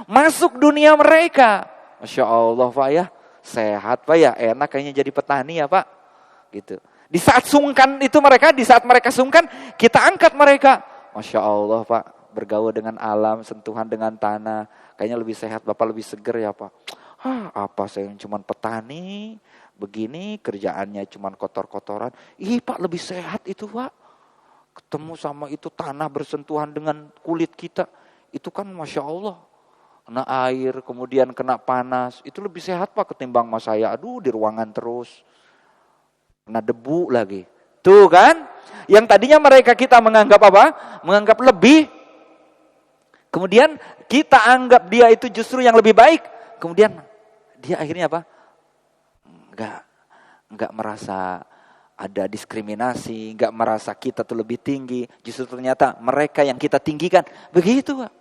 S1: Masuk dunia mereka. Masya Allah Pak ya, sehat Pak ya, enak kayaknya jadi petani ya Pak. Gitu. Di saat sungkan itu mereka, di saat mereka sungkan, kita angkat mereka. Masya Allah Pak, bergaul dengan alam, sentuhan dengan tanah. Kayaknya lebih sehat, Bapak lebih seger ya Pak. Apa saya yang cuma petani, begini kerjaannya cuma kotor-kotoran. Pak lebih sehat itu Pak. Ketemu sama itu tanah bersentuhan dengan kulit kita. Itu kan Masya Allah. Kena air, kemudian kena panas. Itu lebih sehat Pak ketimbang mas saya. Aduh di ruangan terus. Kena debu lagi. Tuh kan. Yang tadinya mereka kita menganggap apa? Menganggap lebih. Kemudian kita anggap dia itu justru yang lebih baik. Kemudian dia akhirnya apa? Enggak merasa ada diskriminasi, enggak merasa kita tuh lebih tinggi. Justru ternyata mereka yang kita tinggikan. Begitu Pak.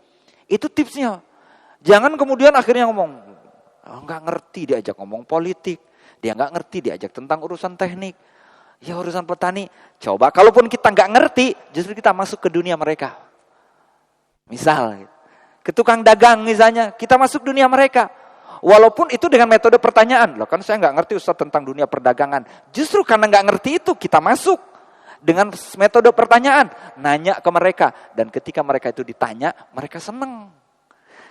S1: Itu tipsnya. Jangan kemudian akhirnya ngomong, enggak ngerti diajak ngomong politik. Dia enggak ngerti diajak tentang urusan teknik. Ya urusan petani. Coba kalaupun kita enggak ngerti, justru kita masuk ke dunia mereka. Misal, ke tukang dagang misalnya, kita masuk dunia mereka. Walaupun itu dengan metode pertanyaan. Loh kan saya nggak ngerti Ustaz tentang dunia perdagangan. Justru karena nggak ngerti itu kita masuk dengan metode pertanyaan. Nanya ke mereka. Dan ketika mereka itu ditanya, mereka seneng.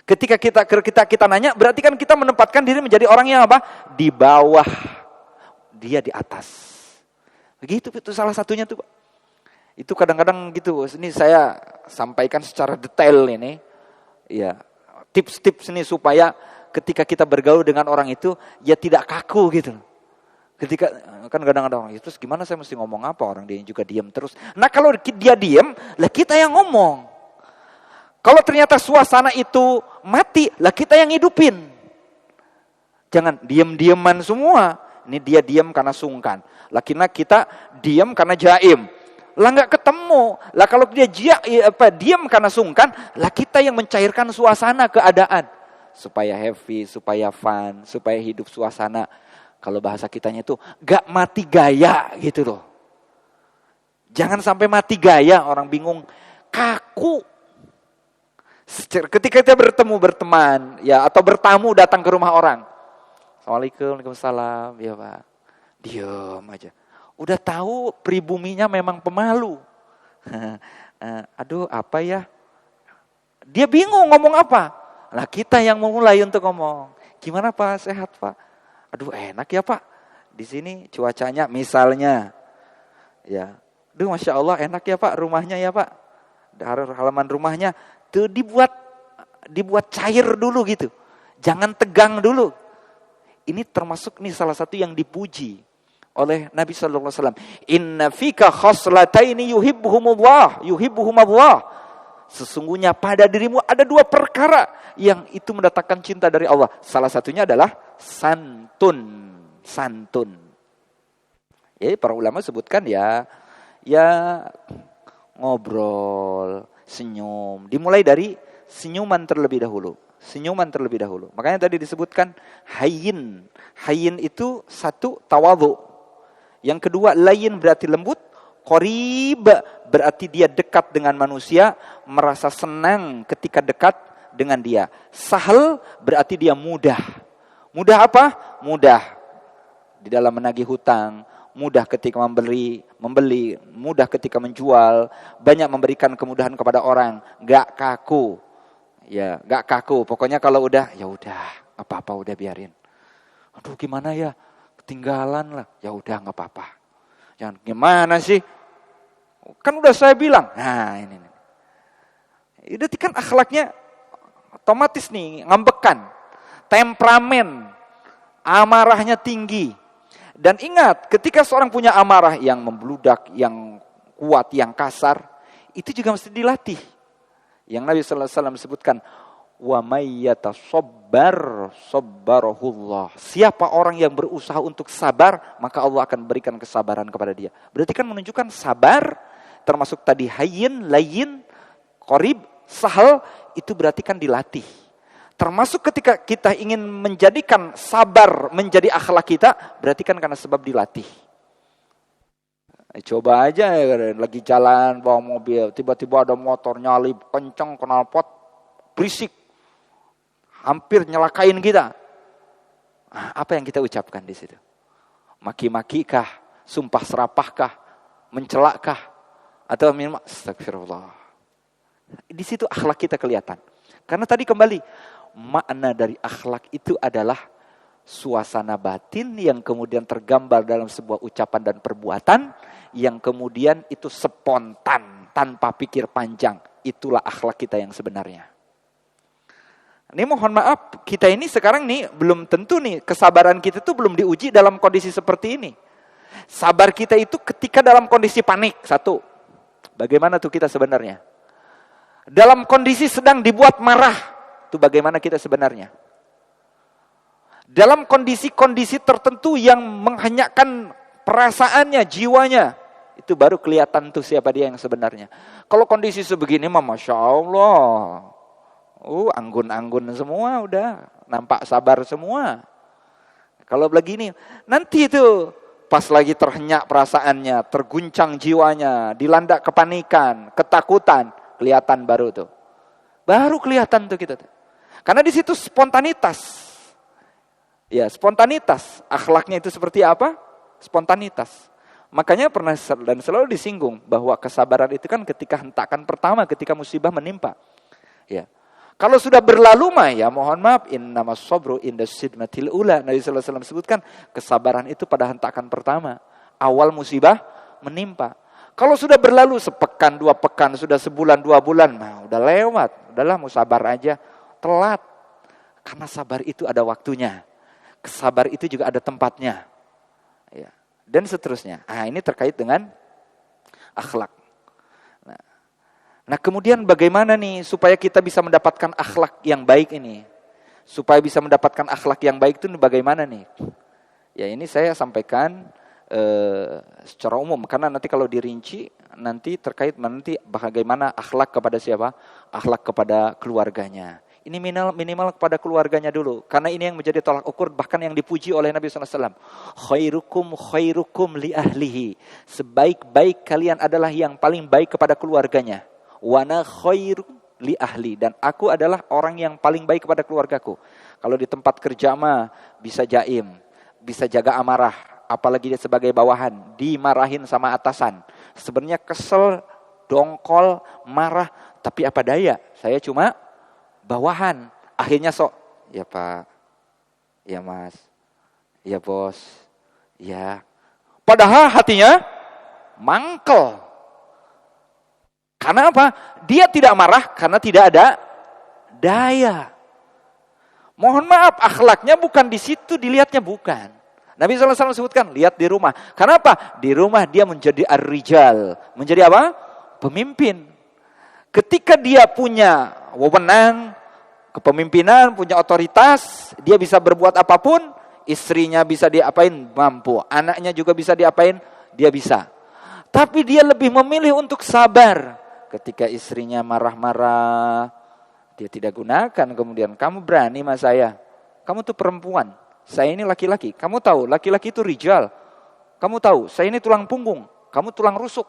S1: Ketika kita nanya, berarti kan kita menempatkan diri menjadi orang yang apa? Di bawah. Dia di atas. Begitu itu salah satunya tuh Pak. Itu kadang-kadang gitu. Ini saya sampaikan secara detail ini. Ya, tips-tips ini supaya ketika kita bergaul dengan orang itu, ya tidak kaku gitu. Ketika kan kadang-kadang terus gimana saya mesti ngomong apa, orang dia juga diam terus. Nah kalau dia diam, lah kita yang ngomong. Kalau ternyata suasana itu mati, lah kita yang hidupin. Jangan diam-diaman semua. Ini dia diam karena sungkan. Lah kita diam karena jaim. Lah nggak ketemu. Lah kalau dia diam karena sungkan, lah kita yang mencairkan suasana keadaan supaya happy, supaya fun, supaya hidup suasana. Kalau bahasa kitanya itu nggak mati gaya gitu loh. Jangan sampai mati gaya, orang bingung, kaku. Ketika kita berteman, ya atau bertamu datang ke rumah orang. Assalamualaikum, waalaikumsalam, ya Pak. Diam aja. Udah tahu pribuminya memang pemalu. Aduh, apa ya? Dia bingung ngomong apa. Lah kita yang memulai untuk ngomong. Gimana Pak? Sehat Pak? Aduh, enak ya Pak. Di sini cuacanya misalnya. Ya. Aduh, Masya Allah enak ya Pak rumahnya ya Pak. Halaman rumahnya tuh dibuat cair dulu gitu. Jangan tegang dulu. Ini termasuk nih salah satu yang dipuji oleh Nabi sallallahu alaihi wasallam. Inna fika khoslataini yuhibbuhumullah. Sesungguhnya pada dirimu ada 2 perkara yang itu mendatangkan cinta dari Allah. Salah satunya adalah santun. Ya, para ulama sebutkan ya ngobrol, senyum. Dimulai dari senyuman terlebih dahulu. Makanya tadi disebutkan hayyin. Hayyin itu satu tawadhu. Yang kedua layyin berarti lembut. Qarib berarti dia dekat dengan manusia, merasa senang ketika dekat dengan dia. Sahal berarti dia mudah. Mudah apa? Mudah di dalam menagih hutang, mudah ketika membeli, mudah ketika menjual, banyak memberikan kemudahan kepada orang, enggak kaku. Ya, enggak kaku. Pokoknya kalau udah, ya udah, apa-apa udah biarin. Aduh, gimana ya? Ketinggalan lah. Ya udah, enggak apa-apa. Jangan gimana sih? Kan udah saya bilang. Nah, ini. Itu kan akhlaknya otomatis nih, ngambekan. Temperamen, amarahnya tinggi. Dan ingat, ketika seorang punya amarah yang membludak, yang kuat, yang kasar, itu juga mesti dilatih. Yang Nabi sallallahu alaihi wasallam sebutkan, wa may yatasabbar sabbarahullah. Siapa orang yang berusaha untuk sabar, maka Allah akan berikan kesabaran kepada dia. Berarti kan menunjukkan sabar, termasuk tadi hayyin, layyin, qarib, sahal, itu berarti kan dilatih. Termasuk ketika kita ingin menjadikan sabar menjadi akhlak kita, berarti kan karena sebab dilatih. Coba aja ya, lagi jalan bawa mobil, tiba-tiba ada motor nyalip kenceng, knalpot, berisik, hampir nyelakain kita. Apa yang kita ucapkan di situ? Maki-maki kah? Sumpah serapah kah? Mencelak kah? Atau minum astagfirullah. Di situ akhlak kita kelihatan. Karena tadi kembali, makna dari akhlak itu adalah suasana batin yang kemudian tergambar dalam sebuah ucapan dan perbuatan yang kemudian itu spontan tanpa pikir panjang. Itulah akhlak kita yang sebenarnya. Ini mohon maaf, kita ini sekarang nih belum tentu nih kesabaran kita itu belum diuji dalam kondisi seperti ini. Sabar kita itu ketika dalam kondisi panik. Satu, bagaimana tuh kita sebenarnya? Dalam kondisi sedang dibuat marah, itu bagaimana kita sebenarnya? Dalam kondisi-kondisi tertentu yang menghenyakkan perasaannya, jiwanya, itu baru kelihatan tuh siapa dia yang sebenarnya. Kalau kondisi sebegini mah Masya Allah, anggun-anggun semua udah, nampak sabar semua. Kalau begini, nanti itu pas lagi terhenyak perasaannya, terguncang jiwanya, dilanda kepanikan, ketakutan, kelihatan baru tuh. Baru kelihatan tuh kita tuh. Karena di situ spontanitas. Ya, spontanitas. Akhlaknya itu seperti apa? Spontanitas. Makanya pernah dan selalu disinggung bahwa kesabaran itu kan ketika hentakan pertama, ketika musibah menimpa. Ya. Kalau sudah berlalu mah ya mohon maaf, innamas sabru inda sidmatil ula. Nabi sallallahu alaihi wasallam sebutkan kesabaran itu pada hentakan pertama, awal musibah menimpa. Kalau sudah berlalu sepekan, 2 pekan, sudah sebulan, 2 bulan, nah udah lewat. Udahlah mau sabar aja, telat. Karena sabar itu ada waktunya. Sabar itu juga ada tempatnya. Ya. Dan seterusnya. Nah, ini terkait dengan akhlak. Nah, kemudian bagaimana nih supaya kita bisa mendapatkan akhlak yang baik ini? Supaya bisa mendapatkan akhlak yang baik itu bagaimana nih? Ya, ini saya sampaikan secara umum, karena nanti kalau dirinci nanti terkait nanti bagaimana akhlak kepada siapa? Akhlak kepada keluarganya. Ini minimal kepada keluarganya dulu, karena ini yang menjadi tolak ukur, bahkan yang dipuji oleh Nabi SAW. Khairukum li ahlihi. Sebaik-baik kalian adalah yang paling baik kepada keluarganya. Wana khairu li ahli, dan aku adalah orang yang paling baik kepada keluargaku. Kalau di tempat kerja mah bisa jaim, bisa jaga amarah, apalagi dia sebagai bawahan, dimarahin sama atasan. Sebenarnya kesel, dongkol, marah, tapi apa daya? Saya cuma bawahan. Akhirnya sok, ya Pak, ya Mas, ya Bos, ya. Padahal hatinya mangkel. Karena apa? Dia tidak marah karena tidak ada daya. Mohon maaf, akhlaknya bukan di situ dilihatnya, bukan. Nabi SAW sebutkan, lihat di rumah. Kenapa? Di rumah dia menjadi ar-rijal. Menjadi apa? Pemimpin. Ketika dia punya wewenang, kepemimpinan, punya otoritas, dia bisa berbuat apapun, istrinya bisa diapain? Mampu. Anaknya juga bisa diapain? Dia bisa. Tapi dia lebih memilih untuk sabar. Ketika istrinya marah-marah, dia tidak gunakan kemudian, kamu berani sama saya. Kamu tuh perempuan, saya ini laki-laki. Kamu tahu, laki-laki itu rijal. Kamu tahu, saya ini tulang punggung, kamu tulang rusuk.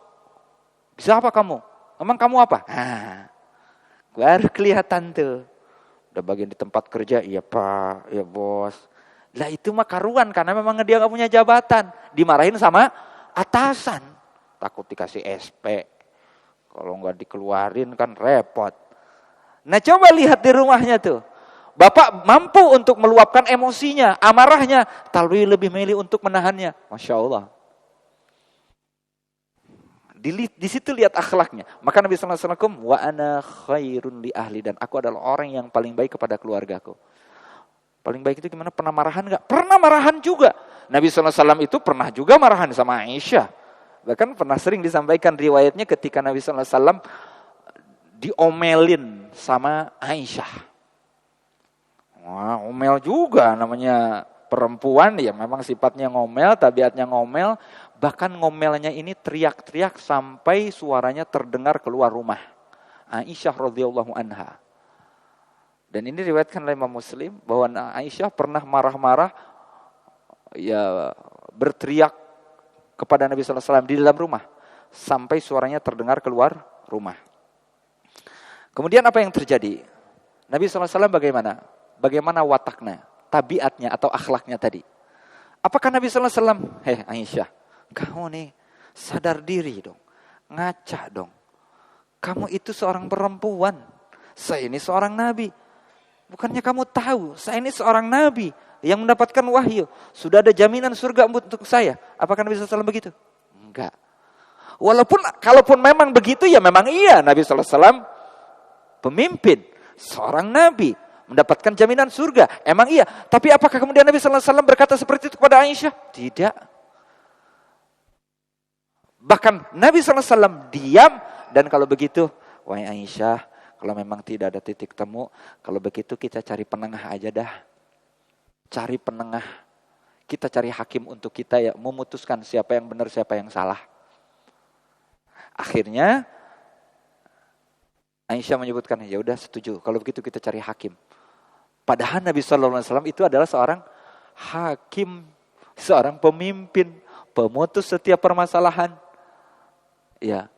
S1: Bisa apa kamu? Emang kamu apa? Baru kelihatan tuh. Udah bagian di tempat kerja, iya Pak, iya Bos. Lah itu mah karuan, karena memang dia gak punya jabatan. Dimarahin sama atasan. Takut dikasih SP. Kalau nggak dikeluarin kan repot. Nah coba lihat di rumahnya tuh. Bapak mampu untuk meluapkan emosinya, amarahnya. Tapi lebih milih untuk menahannya. Masya Allah. Di situ lihat akhlaknya. Maka Nabi SAW, wa ana khairun li ahli. Dan aku adalah orang yang paling baik kepada keluargaku. Paling baik itu gimana? Pernah marahan nggak? Pernah marahan juga. Nabi SAW itu pernah juga marahan sama Aisyah. Bahkan pernah sering disampaikan riwayatnya ketika Nabi SAW diomelin sama Aisyah. Wah, omel juga namanya perempuan, ya memang sifatnya ngomel, tabiatnya ngomel. Bahkan ngomelnya ini teriak-teriak sampai suaranya terdengar keluar rumah. Aisyah radhiyallahu anha. Dan ini diriwayatkan oleh Imam Muslim bahwa Aisyah pernah marah-marah, ya berteriak kepada Nabi SAW di dalam rumah. Sampai suaranya terdengar keluar rumah. Kemudian apa yang terjadi? Nabi SAW bagaimana? Bagaimana wataknya, tabiatnya atau akhlaknya tadi? Apakah Nabi SAW, Aisyah, kamu nih sadar diri dong. Ngaca dong. Kamu itu seorang perempuan. Saya ini seorang nabi. Bukannya kamu tahu, saya ini seorang nabi yang mendapatkan wahyu. Sudah ada jaminan surga untuk saya. Apakah Nabi SAW begitu? Enggak. Kalaupun memang begitu, ya memang iya. Nabi SAW pemimpin, seorang nabi, mendapatkan jaminan surga. Emang iya. Tapi apakah kemudian Nabi SAW berkata seperti itu kepada Aisyah? Tidak. Bahkan Nabi SAW diam. Dan kalau begitu, wahai Aisyah, kalau memang tidak ada titik temu, kalau begitu kita cari penengah aja dah. Cari penengah. Kita cari hakim untuk kita ya memutuskan siapa yang benar, siapa yang salah. Akhirnya Aisyah menyebutkan, ya udah setuju. Kalau begitu kita cari hakim. Padahal Nabi SAW itu adalah seorang hakim, seorang pemimpin, pemutus setiap permasalahan. Ya,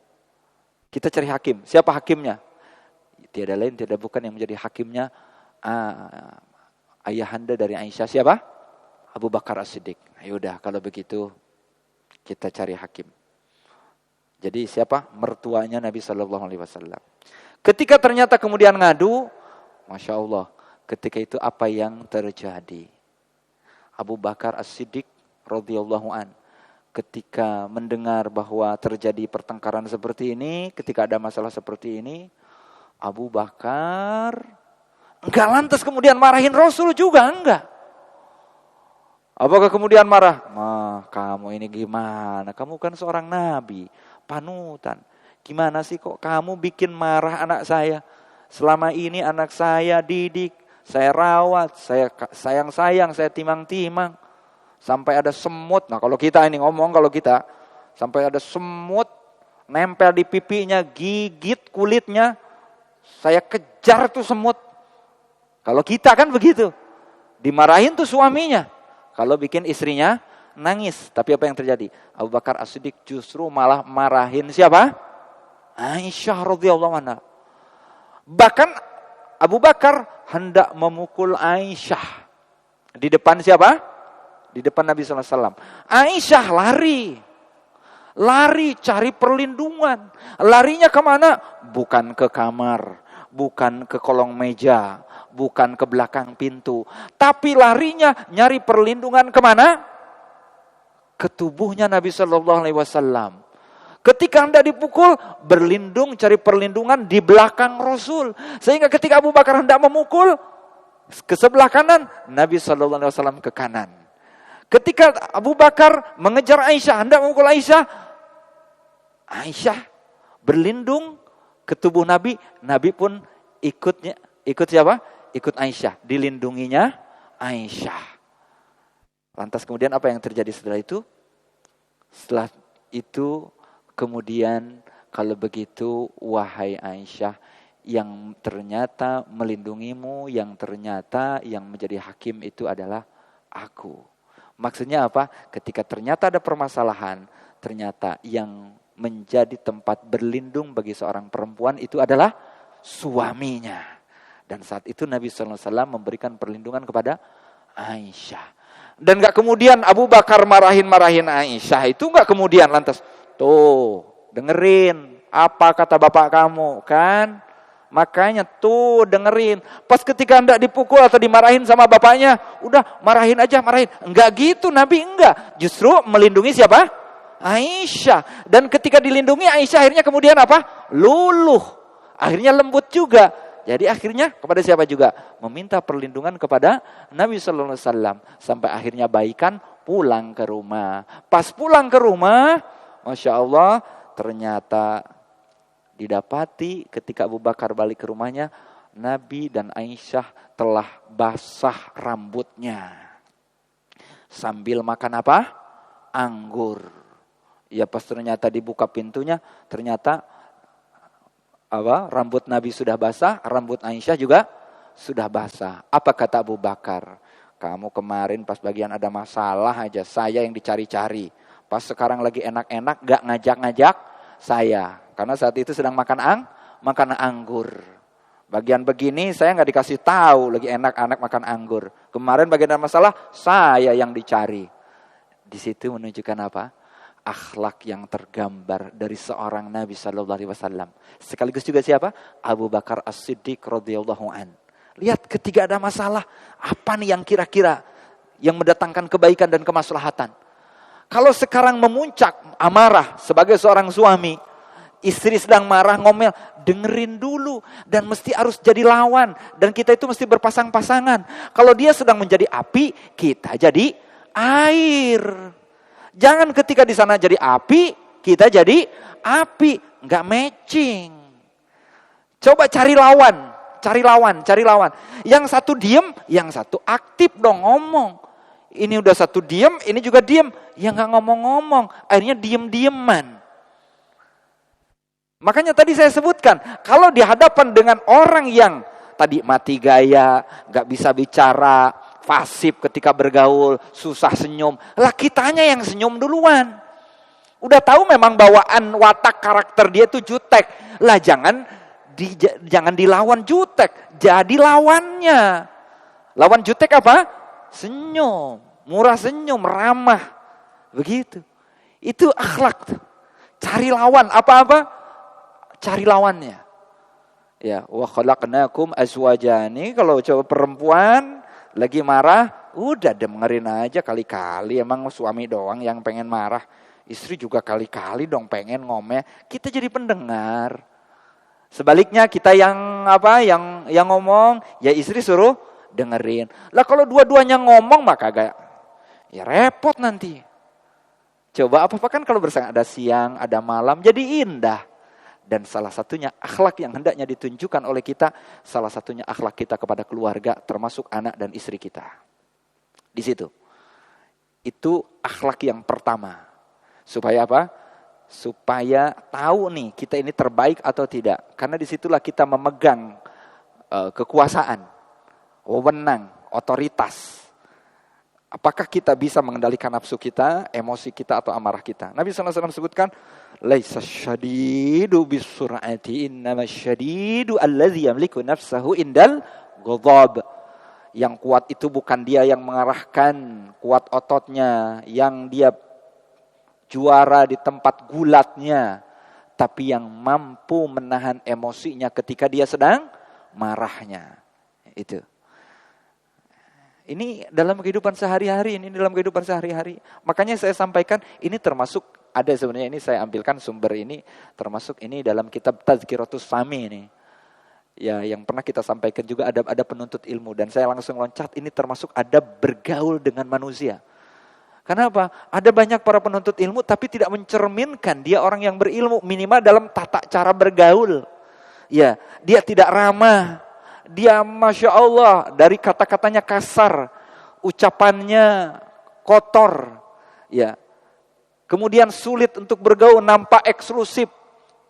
S1: kita cari hakim. Siapa hakimnya? Tiada lain, tiada bukan yang menjadi hakimnya ayahanda dari Aisyah. Siapa? Abu Bakar As-Siddiq. Yaudah kalau begitu kita cari hakim. Jadi siapa? Mertuanya Nabi SAW. Ketika ternyata kemudian ngadu, Masya Allah, ketika itu apa yang terjadi? Abu Bakar As-Siddiq radhiyallahu an, ketika mendengar bahwa terjadi pertengkaran seperti ini, ketika ada masalah seperti ini, Abu Bakar enggak lantas kemudian marahin Rasul juga, enggak. Apakah kemudian marah? Kamu ini gimana? Kamu kan seorang nabi, panutan. Gimana sih kok kamu bikin marah anak saya? Selama ini anak saya didik, saya rawat, saya sayang-sayang, saya timang-timang. Sampai ada semut. Nah kalau kita ini ngomong, kalau kita sampai ada semut nempel di pipinya, gigit kulitnya, saya kejar tuh semut. Kalau kita kan begitu. Dimarahin tuh suaminya. Kalau bikin istrinya nangis. Tapi apa yang terjadi? Abu Bakar As-Siddiq justru malah marahin siapa? Aisyah radhiyallahu anha. Bahkan Abu Bakar hendak memukul Aisyah. Di depan siapa? Di depan Nabi SAW. Aisyah lari. Lari cari perlindungan. Larinya kemana? Bukan ke kamar. Bukan ke kolong meja. Bukan ke belakang pintu. Tapi larinya nyari perlindungan kemana? Ke tubuhnya Nabi SAW. Ketika hendak dipukul, berlindung cari perlindungan di belakang Rasul. Sehingga ketika Abu Bakar hendak memukul, ke sebelah kanan, Nabi SAW ke kanan. Ketika Abu Bakar mengejar Aisyah, hendak memukul Aisyah, Aisyah berlindung ke tubuh Nabi. Nabi pun ikut siapa? Ikut Aisyah, dilindunginya Aisyah. Lantas kemudian apa yang terjadi setelah itu? Setelah itu kemudian kalau begitu wahai Aisyah, yang ternyata melindungimu, yang ternyata yang menjadi hakim itu adalah aku. Maksudnya apa? Ketika ternyata ada permasalahan, ternyata yang menjadi tempat berlindung bagi seorang perempuan itu adalah suaminya. Dan saat itu Nabi SAW memberikan perlindungan kepada Aisyah. Dan gak kemudian Abu Bakar marahin Aisyah. Itu gak kemudian lantas, tuh dengerin apa kata bapak kamu kan. Makanya tuh dengerin. Pas ketika hendak dipukul atau dimarahin sama bapaknya, udah marahin aja, marahin. Enggak gitu, Nabi enggak. Justru melindungi siapa? Aisyah. Dan ketika dilindungi Aisyah akhirnya kemudian apa? Luluh. Akhirnya lembut juga. Jadi akhirnya kepada siapa juga? Meminta perlindungan kepada Nabi Sallallahu Alaihi Wasallam. Sampai akhirnya baikan pulang ke rumah. Pas pulang ke rumah, Masya Allah, ternyata didapati ketika Abu Bakar balik ke rumahnya, Nabi dan Aisyah telah basah rambutnya. Sambil makan apa? Anggur. Ya pas ternyata dibuka pintunya, ternyata rambut Nabi sudah basah, rambut Aisyah juga sudah basah. Apa kata Abu Bakar? Kamu kemarin pas bagian ada masalah aja, saya yang dicari-cari. Pas sekarang lagi enak-enak, gak ngajak-ngajak saya. Karena saat itu sedang makan anggur. Bagian begini saya gak dikasih tahu, lagi enak-enak makan anggur. Kemarin bagian ada masalah, saya yang dicari. Di situ menunjukkan apa? Akhlak yang tergambar dari seorang Nabi Sallallahu Alaihi Wasallam. Sekaligus juga siapa? Abu Bakar As-Siddiq radhiyallahu an. Lihat ketika ada masalah, apa nih yang kira-kira yang mendatangkan kebaikan dan kemaslahatan? Kalau sekarang memuncak amarah sebagai seorang suami, istri sedang marah ngomel, dengerin dulu dan mesti harus jadi lawan dan kita itu mesti berpasang-pasangan. Kalau dia sedang menjadi api, kita jadi air. Jangan ketika di sana jadi api, kita jadi api. Nggak matching. Coba cari lawan. Yang satu diem, yang satu aktif dong ngomong. Ini udah satu diem, ini juga diem. Yang nggak ngomong-ngomong, akhirnya diem-dieman. Makanya tadi saya sebutkan, kalau di hadapan dengan orang yang tadi mati gaya, nggak bisa bicara, fasib ketika bergaul, susah senyum. Lah kitanya yang senyum duluan. Udah tahu memang bawaan watak karakter dia itu jutek. Lah jangan dilawan jutek, jadi lawannya. Lawan jutek apa? Senyum. murah senyum, ramah. Begitu. Itu akhlak. Cari lawan, apa-apa cari lawannya. Ya, wa khalaqnakum azwajani, kalau coba perempuan lagi marah, udah dengerin aja kali-kali, emang suami doang yang pengen marah. Istri juga kali-kali dong pengen ngomel, kita jadi pendengar. Sebaliknya kita yang ngomong, ya istri suruh dengerin. Lah kalau dua-duanya ngomong maka agak ya repot nanti. Coba apa-apa kan kalau bersama ada siang, ada malam, jadi indah. Dan salah satunya akhlak yang hendaknya ditunjukkan oleh kita, salah satunya akhlak kita kepada keluarga, termasuk anak dan istri kita. Di situ. Itu akhlak yang pertama. Supaya apa? Supaya tahu nih kita ini terbaik atau tidak. Karena disitulah kita memegang kekuasaan, wewenang, otoritas. Apakah kita bisa mengendalikan nafsu kita, emosi kita, atau amarah kita? Nabi SAW sebutkan, laisa syadidu bisur'ati innama syadidu allazi yamliku nafsahu indal ghadab. Yang kuat itu bukan dia yang mengarahkan kuat ototnya, yang dia juara di tempat gulatnya, tapi yang mampu menahan emosinya ketika dia sedang marahnya. Itu. Ini dalam kehidupan sehari-hari, Makanya saya sampaikan, ini termasuk, ada sebenarnya ini saya ambilkan sumber ini, termasuk ini dalam kitab Tazkiratus Sami ini. Ya, yang pernah kita sampaikan juga ada penuntut ilmu, dan saya langsung loncat, ini termasuk ada bergaul dengan manusia. Kenapa? Ada banyak para penuntut ilmu, tapi tidak mencerminkan dia orang yang berilmu, minimal dalam tata cara bergaul. Ya, dia tidak ramah. Dia Masya Allah, dari kata-katanya kasar, ucapannya kotor, ya. Kemudian sulit untuk bergaul, nampak eksklusif.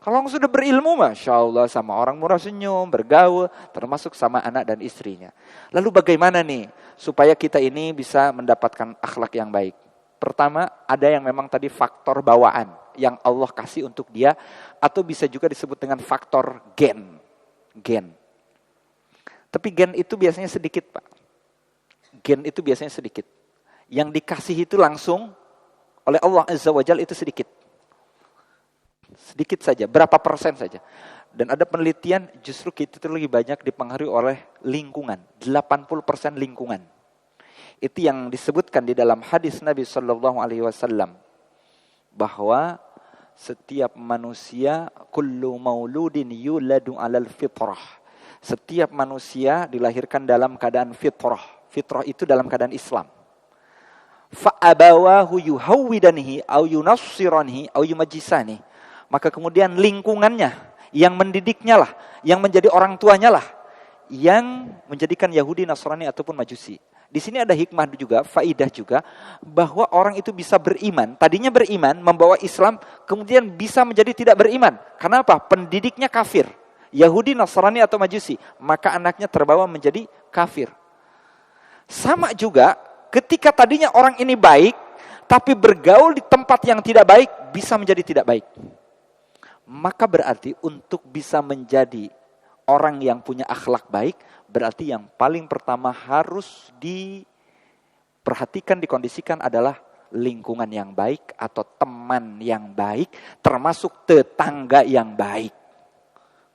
S1: Kalau sudah berilmu, Masya Allah, sama orang murah senyum, bergaul, termasuk sama anak dan istrinya. Lalu bagaimana nih, supaya kita ini bisa mendapatkan akhlak yang baik? Pertama, ada yang memang tadi faktor bawaan, yang Allah kasih untuk dia, atau bisa juga disebut dengan faktor gen. Tapi gen itu biasanya sedikit, Pak. Gen itu biasanya sedikit. Yang dikasih itu langsung oleh Allah Azza wa Jalla itu sedikit. Sedikit saja, berapa persen saja. Dan ada penelitian justru kita itu lebih banyak dipengaruhi oleh lingkungan. 80% lingkungan. Itu yang disebutkan di dalam hadis Nabi SAW. Bahwa setiap manusia, kullu mauludin yuladu alal fitrah. Setiap manusia dilahirkan dalam keadaan fitrah. Fitrah itu dalam keadaan Islam. Fa'abawahu yuhawwidanihi au yunassiranihi au yumajjisanihi. Maka kemudian lingkungannya yang mendidiknya lah, yang menjadi orang tuanya lah, yang menjadikan Yahudi, Nasrani ataupun Majusi. Di sini ada hikmah juga, faidah juga, bahwa orang itu bisa beriman. Tadinya beriman, membawa Islam, kemudian bisa menjadi tidak beriman. Kenapa? Pendidiknya kafir. Yahudi, Nasrani atau Majusi, maka anaknya terbawa menjadi kafir. Sama juga ketika tadinya orang ini baik, tapi bergaul di tempat yang tidak baik, bisa menjadi tidak baik. Maka berarti untuk bisa menjadi orang yang punya akhlak baik, berarti yang paling pertama harus diperhatikan, dikondisikan adalah lingkungan yang baik atau teman yang baik, termasuk tetangga yang baik.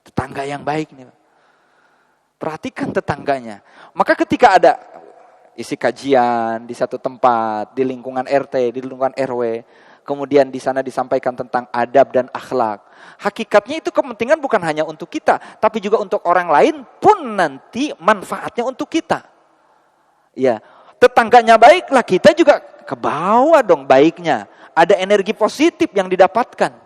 S1: Tetangga yang baik nih. Perhatikan tetangganya. Maka ketika ada isi kajian di satu tempat, di lingkungan RT, di lingkungan RW, kemudian di sana disampaikan tentang adab dan akhlak. Hakikatnya itu kepentingan bukan hanya untuk kita, tapi juga untuk orang lain pun nanti manfaatnya untuk kita. Ya, tetangganya baiklah, kita juga ke bawah dong baiknya. Ada energi positif yang didapatkan.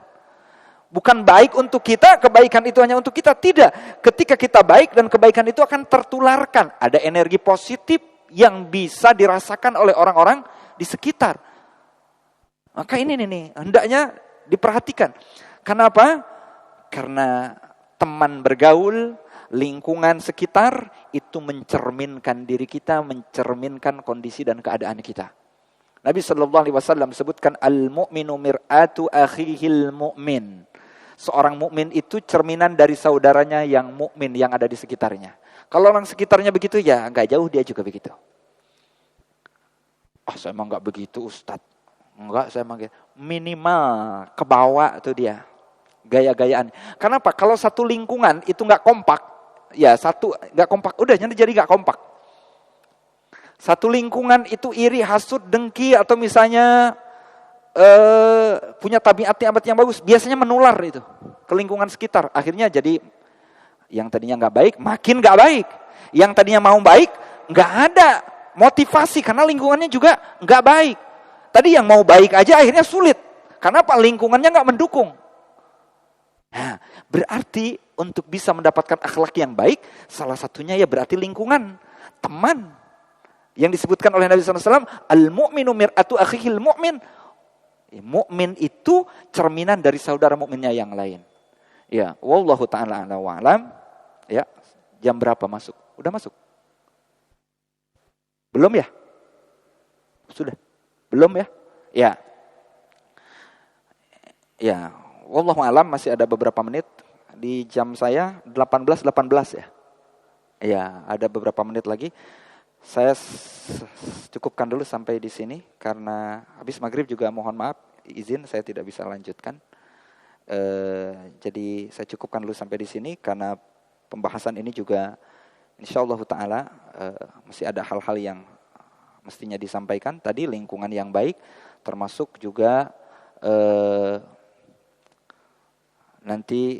S1: Bukan baik untuk kita, kebaikan itu hanya untuk kita. Tidak. Ketika kita baik dan kebaikan itu akan tertularkan. Ada energi positif yang bisa dirasakan oleh orang-orang di sekitar. Maka ini nih, hendaknya diperhatikan. Kenapa? Karena teman bergaul, lingkungan sekitar, itu mencerminkan diri kita, mencerminkan kondisi dan keadaan kita. Nabi SAW sebutkan, al-mu'minu mir'atu akhihil mu'min. Seorang mukmin itu cerminan dari saudaranya yang mukmin yang ada di sekitarnya. Kalau orang sekitarnya begitu, ya enggak jauh dia juga begitu. Saya emang nggak begitu Ustadz. Enggak, saya emang gitu. Minimal kebawa tuh dia. Gaya-gayaan. Kenapa? Kalau satu lingkungan itu nggak kompak, ya satu nggak kompak, udah jadi nggak kompak. Satu lingkungan itu iri, hasut, dengki, atau misalnya punya tabiat yang bagus, biasanya menular itu ke lingkungan sekitar. Akhirnya jadi yang tadinya nggak baik, makin nggak baik. Yang tadinya mau baik, nggak ada motivasi karena lingkungannya juga nggak baik. Tadi yang mau baik aja akhirnya sulit. Karena apa? Lingkungannya nggak mendukung. Nah, berarti untuk bisa mendapatkan akhlak yang baik, salah satunya ya berarti lingkungan, teman. Yang disebutkan oleh Nabi SAW, al-mu'minu mir'atu akhihil mu'min. Mukmin itu cerminan dari saudara mukminnya yang lain. Ya, wallahu taala a'lam wa alam. Ya, jam berapa masuk? Udah masuk? Belum ya? Sudah. Belum ya? Ya. Ya, wallahu alam, masih ada beberapa menit. Di jam saya 18.18 ya. Ya, ada beberapa menit lagi. Saya cukupkan dulu sampai di sini karena habis maghrib juga mohon maaf, izin saya tidak bisa lanjutkan. Jadi saya cukupkan dulu sampai di sini karena pembahasan ini juga insyaallah taala masih ada hal-hal yang mestinya disampaikan. Tadi lingkungan yang baik, termasuk juga nanti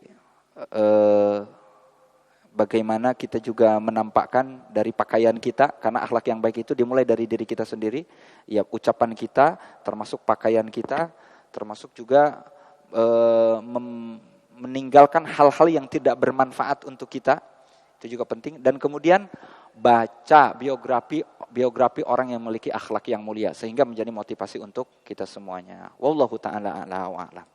S1: bagaimana kita juga menampakkan dari pakaian kita, karena akhlak yang baik itu dimulai dari diri kita sendiri. Ya, ucapan kita, termasuk pakaian kita, termasuk juga meninggalkan hal-hal yang tidak bermanfaat untuk kita. Itu juga penting. Dan kemudian baca biografi orang yang memiliki akhlak yang mulia, sehingga menjadi motivasi untuk kita semuanya. Wallahu ta'ala a'la wa a'lam.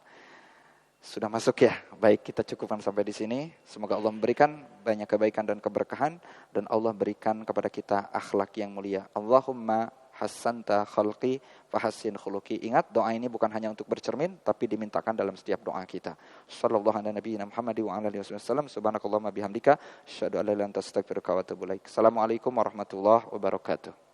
S1: Sudah masuk ya? Baik, kita cukupkan sampai di sini. Semoga Allah memberikan banyak kebaikan dan keberkahan, dan Allah berikan kepada kita akhlak yang mulia. Allahumma hassanta khalqi fahassin khuluqi. Ingat, doa ini bukan hanya untuk bercermin, tapi dimintakan dalam setiap doa kita. Sallallahu ala nabiyina Muhammad wa ala alihi wasallam. Subhanakallahumma bihamdika asyhadu an la ilaha illa anta astaghfiruka wa atubu ilaik. Assalamualaikum warahmatullahi wabarakatuh.